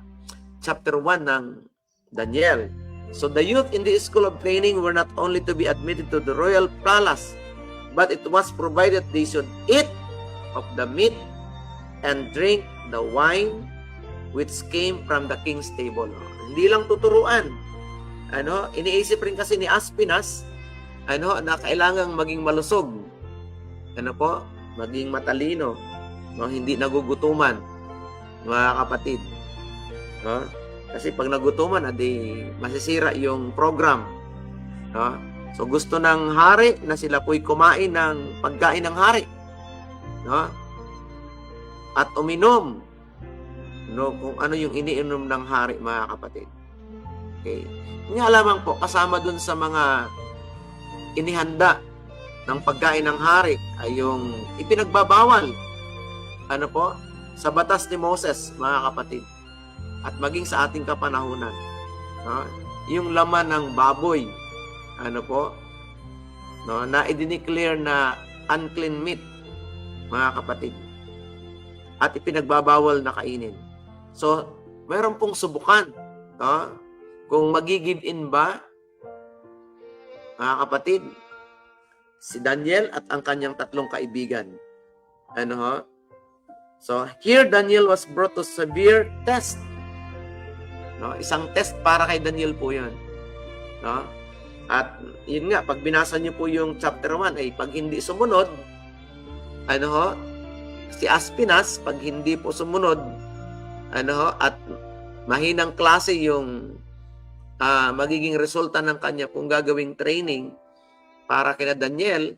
chapter 1 ng Daniel. So the youth in the school of training were not only to be admitted to the royal palace, but it was provided they should eat of the meat and drink the wine which came from the king's table. Hindi lang tuturuan. Ano, iniisip rin kasi ni Aspinas, ano, na kailangang maging malusog ano po, maging matalino, no? Hindi nagugutuman, mga kapatid. No? Kasi pag nagutuman, adi masisira yung program. No? So gusto ng hari na sila po'y kumain ng pagkain ng hari. No? At uminom, no, kung ano yung iniinom ng hari, mga kapatid. Okay. Nga lamang po, kasama dun sa mga inihanda ng pagkain ng hari ay yung ipinagbabawal, ano po, sa batas ni Moses, mga kapatid, at maging sa ating kapanahunan. No? Yung laman ng baboy, ano po, no, na i-declare na unclean meat, mga kapatid, at ipinagbabawal na kainin. So, mayroon pong subukan, no? Kung mag-give in ba, mga kapatid, si Daniel at ang kanyang 3 kaibigan. Ano ho? So, here Daniel was brought to severe test. No? Isang test para kay Daniel po yun. No? At yun nga, pag binasa niyo po yung chapter 1, ay pag hindi sumunod, ano ho? Si Aspinas, pag hindi po sumunod, ano ho? At mahinang klase yung magiging resulta ng kanya kung gagawing training para kina Daniel,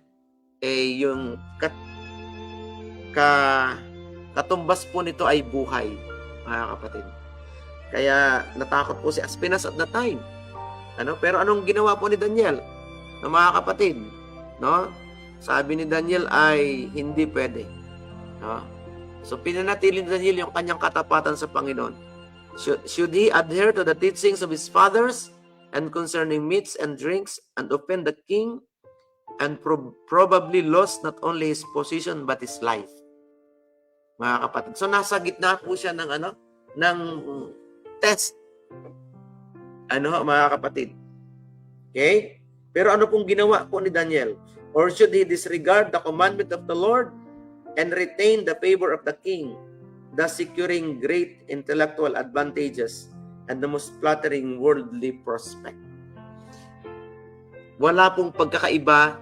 yung katumbas po nito ay buhay, mga kapatid. Kaya natakot po si Aspinas at that time. Ano? Pero anong ginawa po ni Daniel? No, mga kapatid, no? Sabi ni Daniel ay hindi pwede. No? So pinanatili ni Daniel yung kanyang katapatan sa Panginoon. Should he adhere to the teachings of his fathers and concerning meats and drinks and offend the king and probably lost not only his position but his life, mga kapatid. So nasa gitna po siya ng ng test, mga kapatid. Okay? Pero ano pong ginawa po ni Daniel? Or should he disregard the commandment of the Lord and retain the favor of the king, thus securing great intellectual advantages and the most flattering worldly prospect? Wala pong pagkakaiba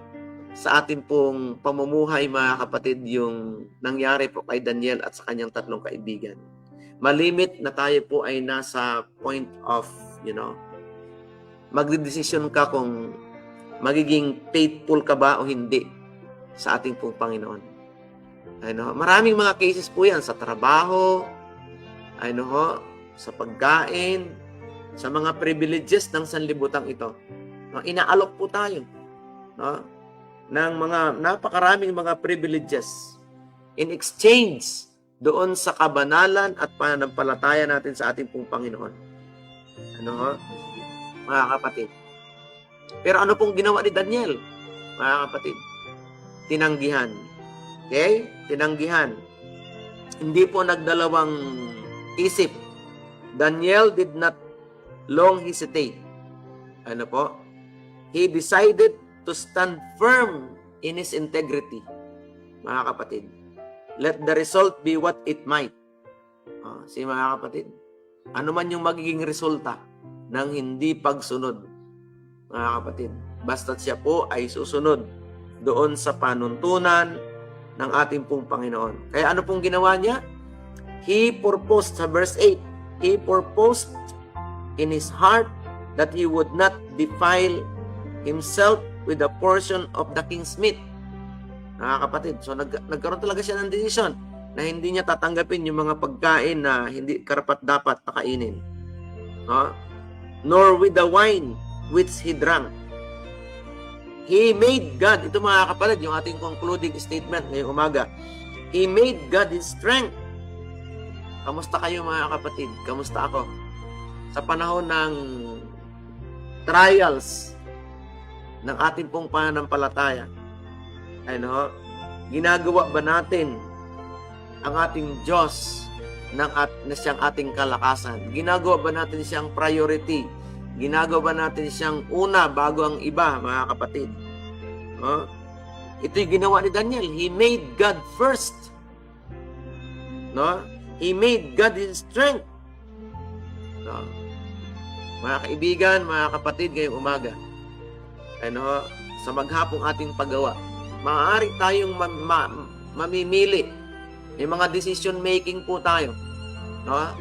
sa atin pong pamumuhay, mga kapatid, yung nangyari po kay Daniel at sa kanyang 3 kaibigan. Malimit na tayo po ay nasa point of, magdedesisyon ka kung magiging faithful ka ba o hindi sa ating pong Panginoon. Maraming mga cases po yan sa trabaho, sa pagkain, sa mga privileges ng sanlibutan ito. Inaalok po tayo, ng mga napakaraming mga privileges in exchange doon sa kabanalan at pananampalataya natin sa ating pong Panginoon. Mga kapatid. Pero ano pong ginawa ni Daniel, mga kapatid? Tinanggihan. Okay? Tinanggihan. Hindi po nagdalawang isip. Daniel did not long hesitate. Ano po? He decided to stand firm in his integrity. Mga kapatid. Let the result be what it might. Mga kapatid. Ano man yung magiging resulta ng hindi pagsunod, mga kapatid. Basta't siya po ay susunod doon sa panuntunan ng ating pong Panginoon. Kaya ano pong ginawa niya? He purposed, sa verse 8, he purposed in his heart that he would not defile himself with a portion of the king's meat. Mga kapatid, so nagkaroon talaga siya ng decision na hindi niya tatanggapin yung mga pagkain na hindi karapat-dapat pakainin. Nor with the wine which he drank. He made God, ito mga kapatid, yung ating concluding statement ngayong umaga. He made God his strength. Kamusta kayo, mga kapatid? Kamusta ako? Sa panahon ng trials ng ating pong pananampalataya, ginagawa ba natin ang ating Diyos na siyang ating kalakasan? Ginagawa ba natin siyang priority? Ginagawa ba natin siyang una bago ang iba, mga kapatid? Ito'y ginawa ni Daniel. He made God first. He made God his strength. Mga kaibigan, mga kapatid, ngayong umaga, sa maghapong ating paggawa, Maaari tayong mamimili. May mga decision making po tayo. No?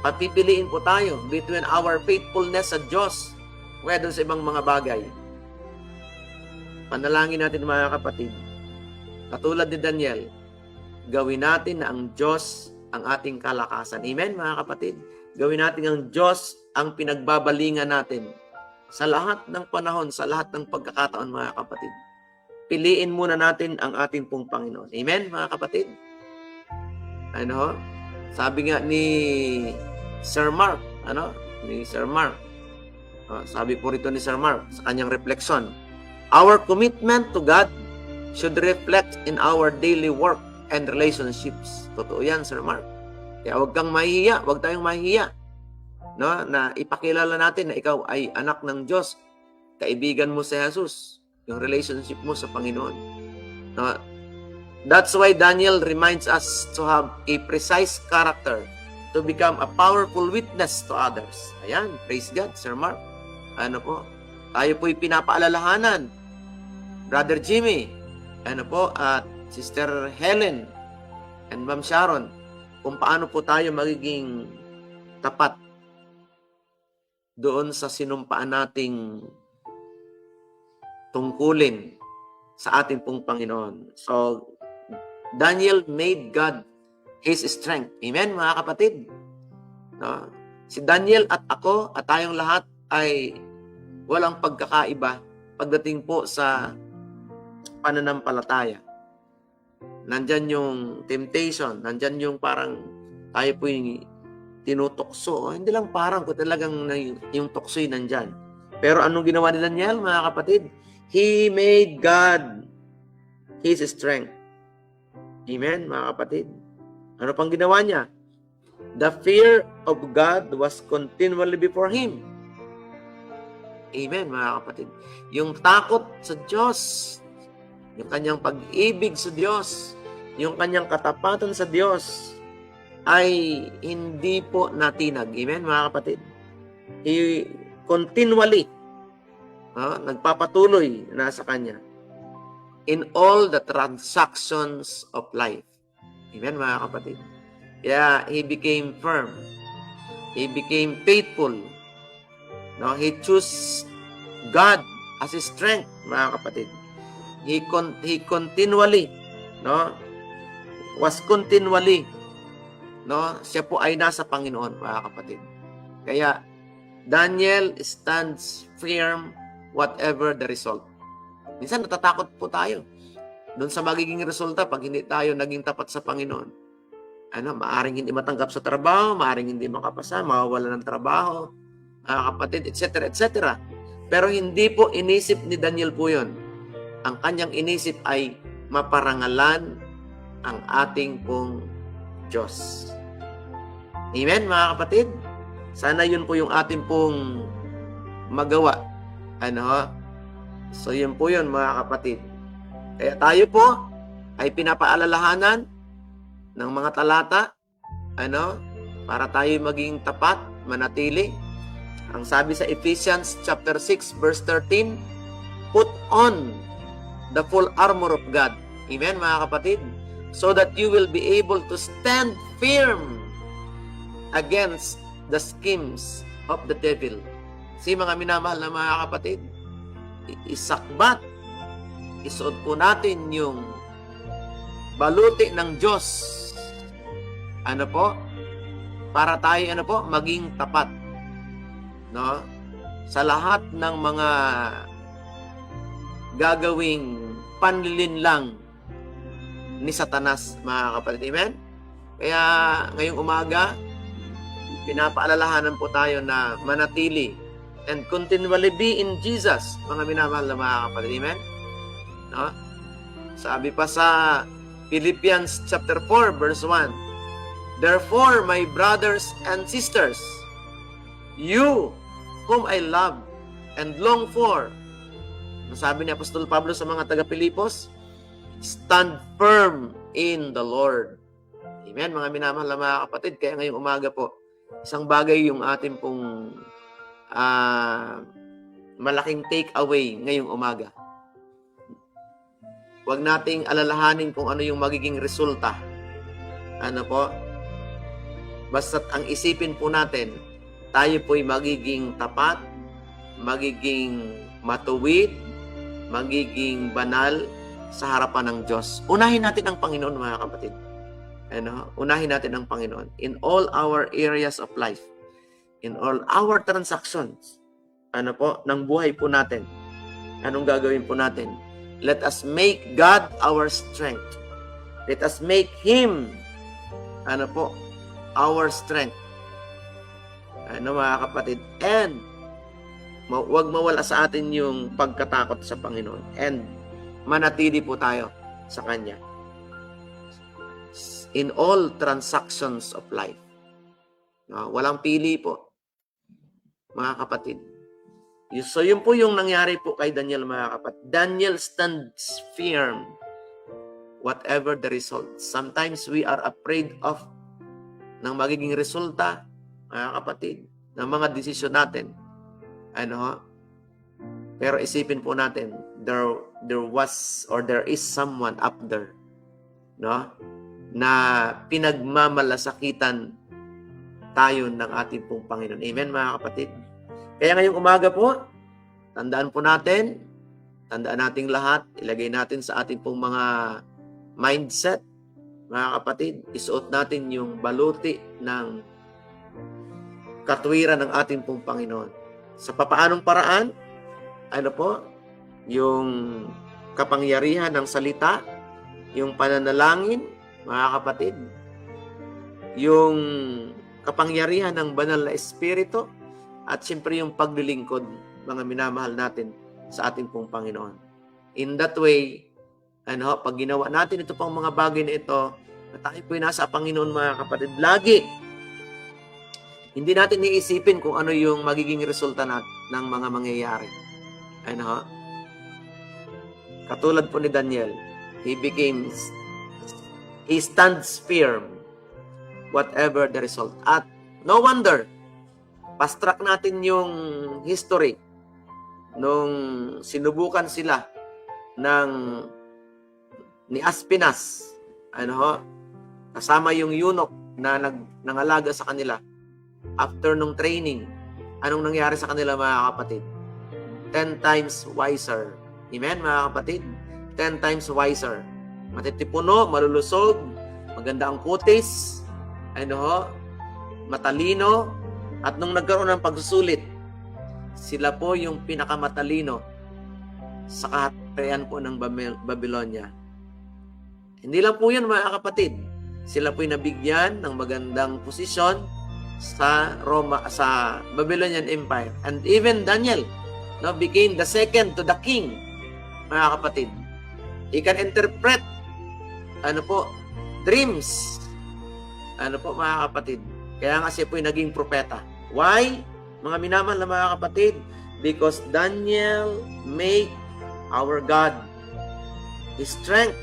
Papipiliin po tayo between our faithfulness sa Diyos whether sa ibang mga bagay. Panalangin natin mga kapatid. Katulad ni Daniel, gawin natin na ang Diyos ang ating kalakasan. Amen mga kapatid? Gawin natin ang Diyos ang pinagbabalingan natin sa lahat ng panahon, sa lahat ng pagkakataon mga kapatid. Piliin muna natin ang ating pong Panginoon. Amen mga kapatid? Ano? Sabi nga ni Sir Mark, sabi po rito ni Sir Mark sa kanyang reflection, our commitment to God should reflect in our daily work and relationships. Totoo yan, Sir Mark. Kaya huwag kang mahihiya, huwag tayong mahihiya. No? Na ipakilala natin na ikaw ay anak ng Diyos. Kaibigan mo si Jesus. Yung relationship mo sa Panginoon. No? That's why Daniel reminds us to have a precise character to become a powerful witness to others. Ayan, praise God, Sir Mark. Ano po? Tayo po'y pinapaalalahanan. Brother Jimmy, at Sister Helen, and Ma'am Sharon, kung paano po tayo magiging tapat doon sa sinumpaan nating tungkulin sa ating pong Panginoon. So, Daniel made God His strength. Amen, mga kapatid? No? Si Daniel at ako at tayong lahat ay walang pagkakaiba pagdating po sa pananampalataya. Nandyan yung temptation, nandyan yung parang tayo po yung tinutokso. Hindi lang parang kung talagang yung tukso'y nandyan. Pero anong ginawa ni Daniel, mga kapatid? He made God His strength. Amen, mga kapatid? Ano pang ginawa niya? The fear of God was continually before him. Amen, mga kapatid. Yung takot sa Diyos, yung kanyang pag-ibig sa Diyos, yung kanyang katapatan sa Diyos, ay hindi po natinag. Amen, mga kapatid? He continually, nagpapatuloy na sa kanya in all the transactions of life. Amen, mga kapatid? Kaya he became firm. He became faithful. No, he chose God as his strength, mga kapatid. He continually, was continually, siya po ay nasa Panginoon, mga kapatid. Kaya Daniel stands firm whatever the result. Minsan natatakot po tayo doon sa magiging resulta pag hindi tayo naging tapat sa Panginoon. Maaring hindi matanggap sa trabaho, maaring hindi makapasa, mawawala ng trabaho, kapatid, etc., etc. Pero hindi po inisip ni Daniel po yun. Ang kanyang inisip ay maparangalan ang ating pong Diyos. Amen, mga kapatid? Sana yun po yung ating pong magawa. So yun po yun, mga kapatid. Kaya tayo po ay pinapaalalahanan ng mga talata, para tayo maging tapat, manatili. Ang sabi sa Ephesians chapter 6 verse 13, put on the full armor of God. Amen, mga kapatid? So that you will be able to stand firm against the schemes of the devil. Mga minamahal na mga kapatid, isakbat, isuot po natin yung baluti ng Diyos. Para tayo, maging tapat. Sa lahat ng mga gagawing panlilinlang ni Satanas, mga kapatid. Amen? Kaya ngayong umaga, pinapaalalahanan po tayo na manatili and continually be in Jesus, mga minamahal na mga kapatid. Amen? Sabi pa sa Philippians chapter 4 verse 1, therefore, my brothers and sisters, you whom I love and long for, sabi ni Apostol Pablo sa mga taga-Pilipos, stand firm in the Lord. Amen, mga minamahal na mga kapatid. Kaya ngayong umaga po, isang bagay yung ating pong malaking take away ngayong umaga. Huwag nating alalahanin kung ano yung magiging resulta. Ano po? Basta't ang isipin po natin, tayo po'y magiging tapat, magiging matuwid, magiging banal sa harapan ng Diyos. Unahin natin ang Panginoon, mga kapatid. Ano? Unahin natin ang Panginoon in all our areas of life, in all our transactions, ano po, ng buhay po natin. Anong gagawin po natin? Let us make God our strength. Let us make Him, ano po, our strength. Ano, mga kapatid? And huwag mawala sa atin yung pagkatakot sa Panginoon. And manatili po tayo sa Kanya in all transactions of life. No? Walang pili po, mga kapatid. So yun po yung nangyari po kay Daniel, mga kapatid. Daniel stands firm whatever the result. Sometimes we are afraid of ng magiging resulta, mga kapatid, ng mga desisyon natin. Ano? Pero isipin po natin, there was or there is someone up there, no, na pinagmamalasakitan tayo ng ating pong Panginoon. Amen, mga kapatid. Kaya ngayong umaga po, tandaan nating lahat, ilagay natin sa ating pong mga mindset, mga kapatid, isuot natin yung baluti ng katwiran ng ating pong Panginoon. Sa papaanong paraan, ano po, yung kapangyarihan ng salita, yung pananalangin, mga kapatid, yung kapangyarihan ng banal na espiritu, at siyempre yung paglilingkod, mga minamahal natin sa ating pong Panginoon. In that way, ano, pag ginawa natin ito pang mga bagay na ito, na tayo po'y nasa Panginoon, mga kapatid, lagi, hindi natin iisipin kung ano yung magiging resulta ng mga mangyayari. Ano, katulad po ni Daniel, he stands firm whatever the result. At no wonder, fast track natin yung history nung sinubukan sila ni Aspinas, ano, kasama yung eunuch na nangalaga sa kanila. After nung training, anong nangyari sa kanila, mga kapatid? 10 times wiser. Amen, mga kapatid? 10 times wiser. Matitipuno, malulusog, maganda ang kutis, ano, matalino, at nung nagkaroon ng pagsusulit, sila po yung pinakamatalino sa kaharian po ng Babylonia. Hindi lang po yun, mga kapatid. Sila po yung nabigyan ng magandang posisyon sa Babylonian Empire. And even Daniel, no, became the second to the king, mga kapatid. He can interpret, ano po, dreams. Ano po, mga kapatid. Kaya nga siya po yung naging propeta. Why? Mga minamahal na mga kapatid, because Daniel made our God His strength,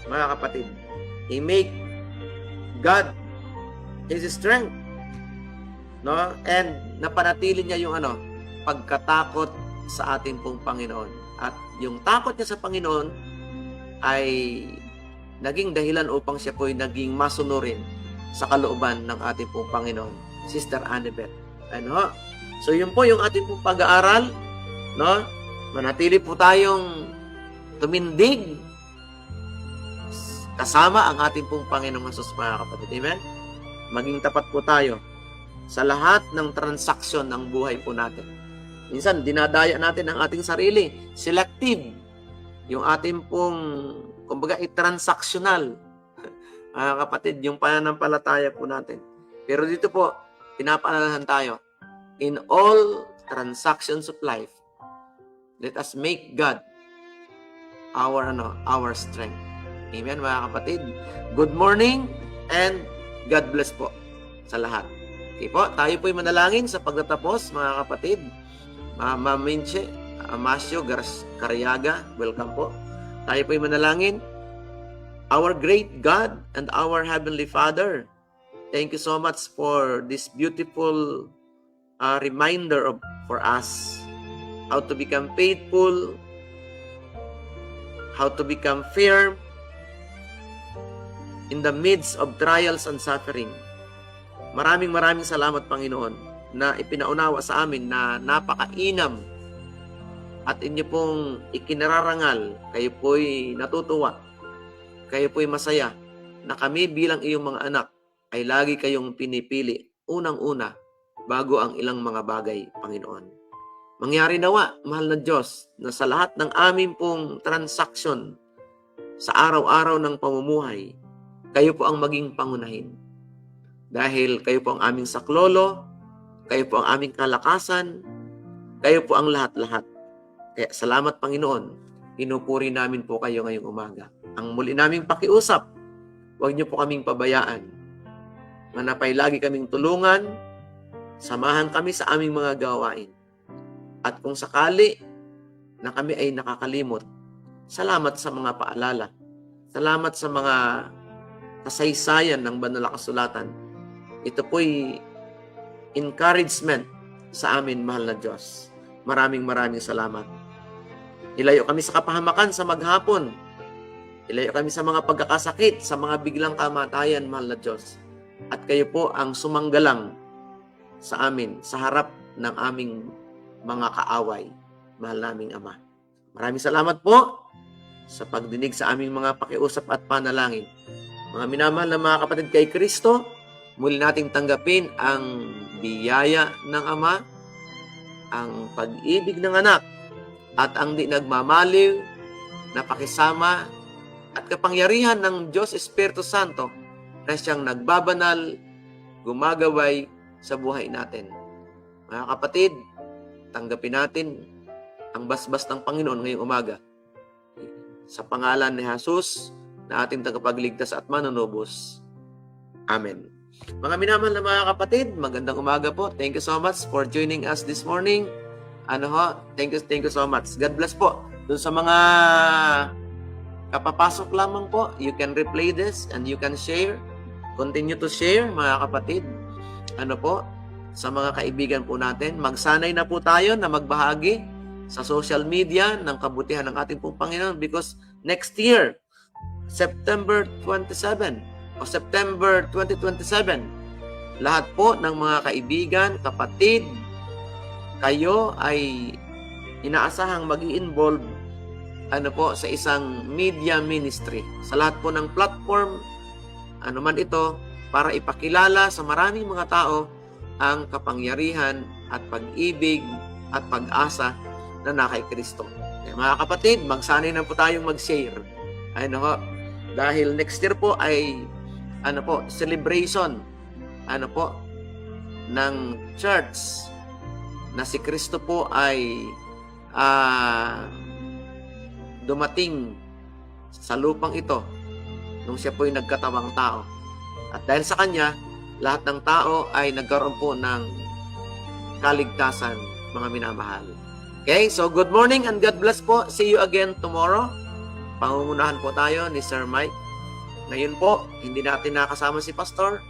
mga kapatid. He make God His strength. No? And napanatili niya yung pagkatakot sa ating pong Panginoon. At yung takot niya sa Panginoon ay naging dahilan upang siya po'y naging masunurin sa kalooban ng ating pong Panginoon. Sister Annabeth. Ano? So yun po yung ating pong pag-aaral, no? Manatili po tayong tumindig kasama ang ating pong Panginoong Hesus, mga kapatid. Amen? Maging tapat po tayo sa lahat ng transaksyon ng buhay po natin. Minsan, dinadaya natin ang ating sarili. Selective. Yung ating pong, kumbaga, transactional. Mga kapatid, yung pananampalataya po natin. Pero dito po, pinapaalalahan tayo. In all transactions of life, let us make God our strength. Amen, mga kapatid. Good morning and God bless po sa lahat. Okay po, tayo po'y manalangin sa pagtatapos, mga kapatid. Mama Minche, Amasio Cariaga, welcome po. Tayo po'y manalangin. Our great God and our Heavenly Father, thank you so much for this beautiful reminder for us how to become faithful how to become firm in the midst of trials and suffering. Maraming salamat, Panginoon, na ipinaunawa sa amin na napakainam at inyo pong ikinararangal. Kayo po'y natutuwa. Kayo po'y masaya na kami bilang iyong mga anak ay lagi kayong pinipili unang-una bago ang ilang mga bagay, Panginoon. Mangyari nawa, mahal na Diyos, na sa lahat ng aming pong transaksyon sa araw-araw ng pamumuhay, kayo po ang maging pangunahin. Dahil kayo po ang aming saklolo, kayo po ang aming kalakasan, kayo po ang lahat-lahat. Kaya salamat, Panginoon, pinupuri namin po kayo ngayong umaga. Ang muli naming pakiusap, huwag niyo po kaming pabayaan. Manapay lagi kaming tulungan, samahan kami sa aming mga gawain. At kung sakali na kami ay nakakalimot, salamat sa mga paalala. Salamat sa mga kasaysayan ng banal na kasulatan. Ito po'y encouragement sa amin, mahal na Diyos. Maraming salamat. Ilayo kami sa kapahamakan sa maghapon. Ilayo kami sa mga pagkakasakit, sa mga biglang kamatayan, mahal na Diyos. At kayo po ang sumanggalang sa amin, sa harap ng aming mga kaaway, mahal naming Ama. Maraming salamat po sa pagdinig sa aming mga pakiusap at panalangin. Mga minamahal na mga kapatid kay Kristo, muli nating tanggapin ang biyaya ng Ama, ang pag-ibig ng anak, at ang di nagmamaliw na pakisama at kapangyarihan ng Diyos Espiritu Santo na siyang nagbabanal, gumagaway sa buhay natin. Mga kapatid, tanggapin natin ang basbas ng Panginoon ngayong umaga. Sa pangalan ni Jesus, na ating tagapagligtas at manunubos. Amen. Mga minamahal na mga kapatid, magandang umaga po. Thank you so much for joining us this morning. Thank you so much. God bless po. Doon sa mga kapapasok lamang po, you can replay this and you can share. Continue to share, mga kapatid. Sa mga kaibigan po natin, magsanay na po tayo na magbahagi sa social media ng kabutihan ng ating pong Panginoon because next year, September 27 o September 2027, lahat po ng mga kaibigan, kapatid, kayo ay inaasahang mag-i-involve sa isang media ministry. Sa lahat po ng platform, man ito, para ipakilala sa maraming mga tao ang kapangyarihan at pag-ibig at pag-asa na nasa Kristo. Mga kapatid, magsanay na po tayong mag-share. Dahil next year po ay celebration ng church na si Kristo po ay dumating sa lupang ito nung siya po ay nagkatawang tao. At dahil sa kanya, lahat ng tao ay nagkaroon po ng kaligtasan, mga minamahal. Okay, so good morning and God bless po. See you again tomorrow. Pangungunahan po tayo ni Sir Mike. Ngayon po, hindi natin nakasama si Pastor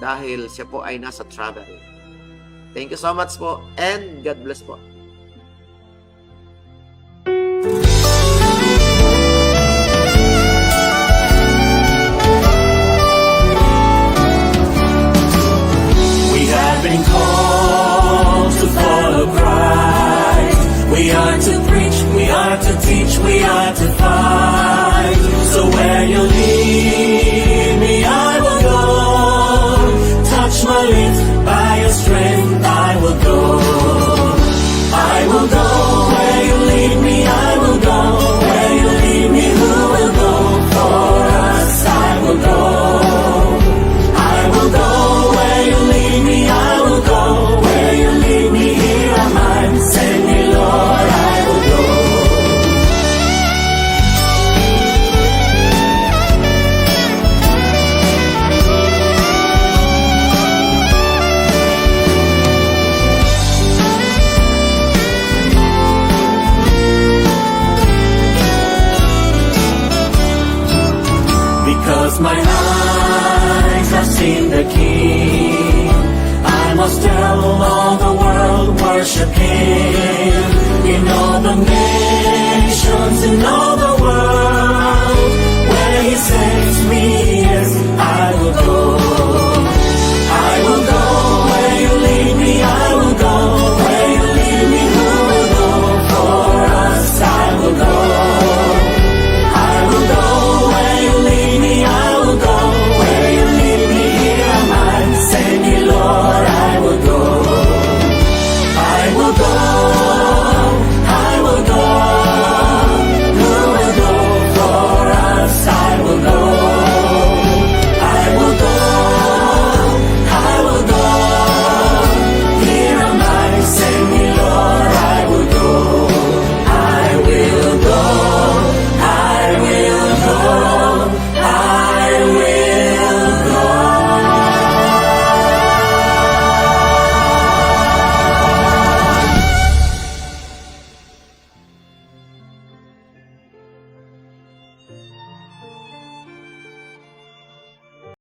dahil siya po ay nasa travel. Thank you so much po and God bless po. We have been called to follow Christ. We are to preach, we are to teach, we are to fight. So where you lead me, I will go. Touch my lips, by your strength I will go. I will go where you lead me, I will go. Where you lead me, who will go? For us I will go. I will go where you lead me, I will go. Where you lead me, here am I. Send me, Lord, I will go. Because my eyes have seen the King, I'm must tell all the world, worship Him. In all the nations, in all the world, where He sends me, yes, I will go.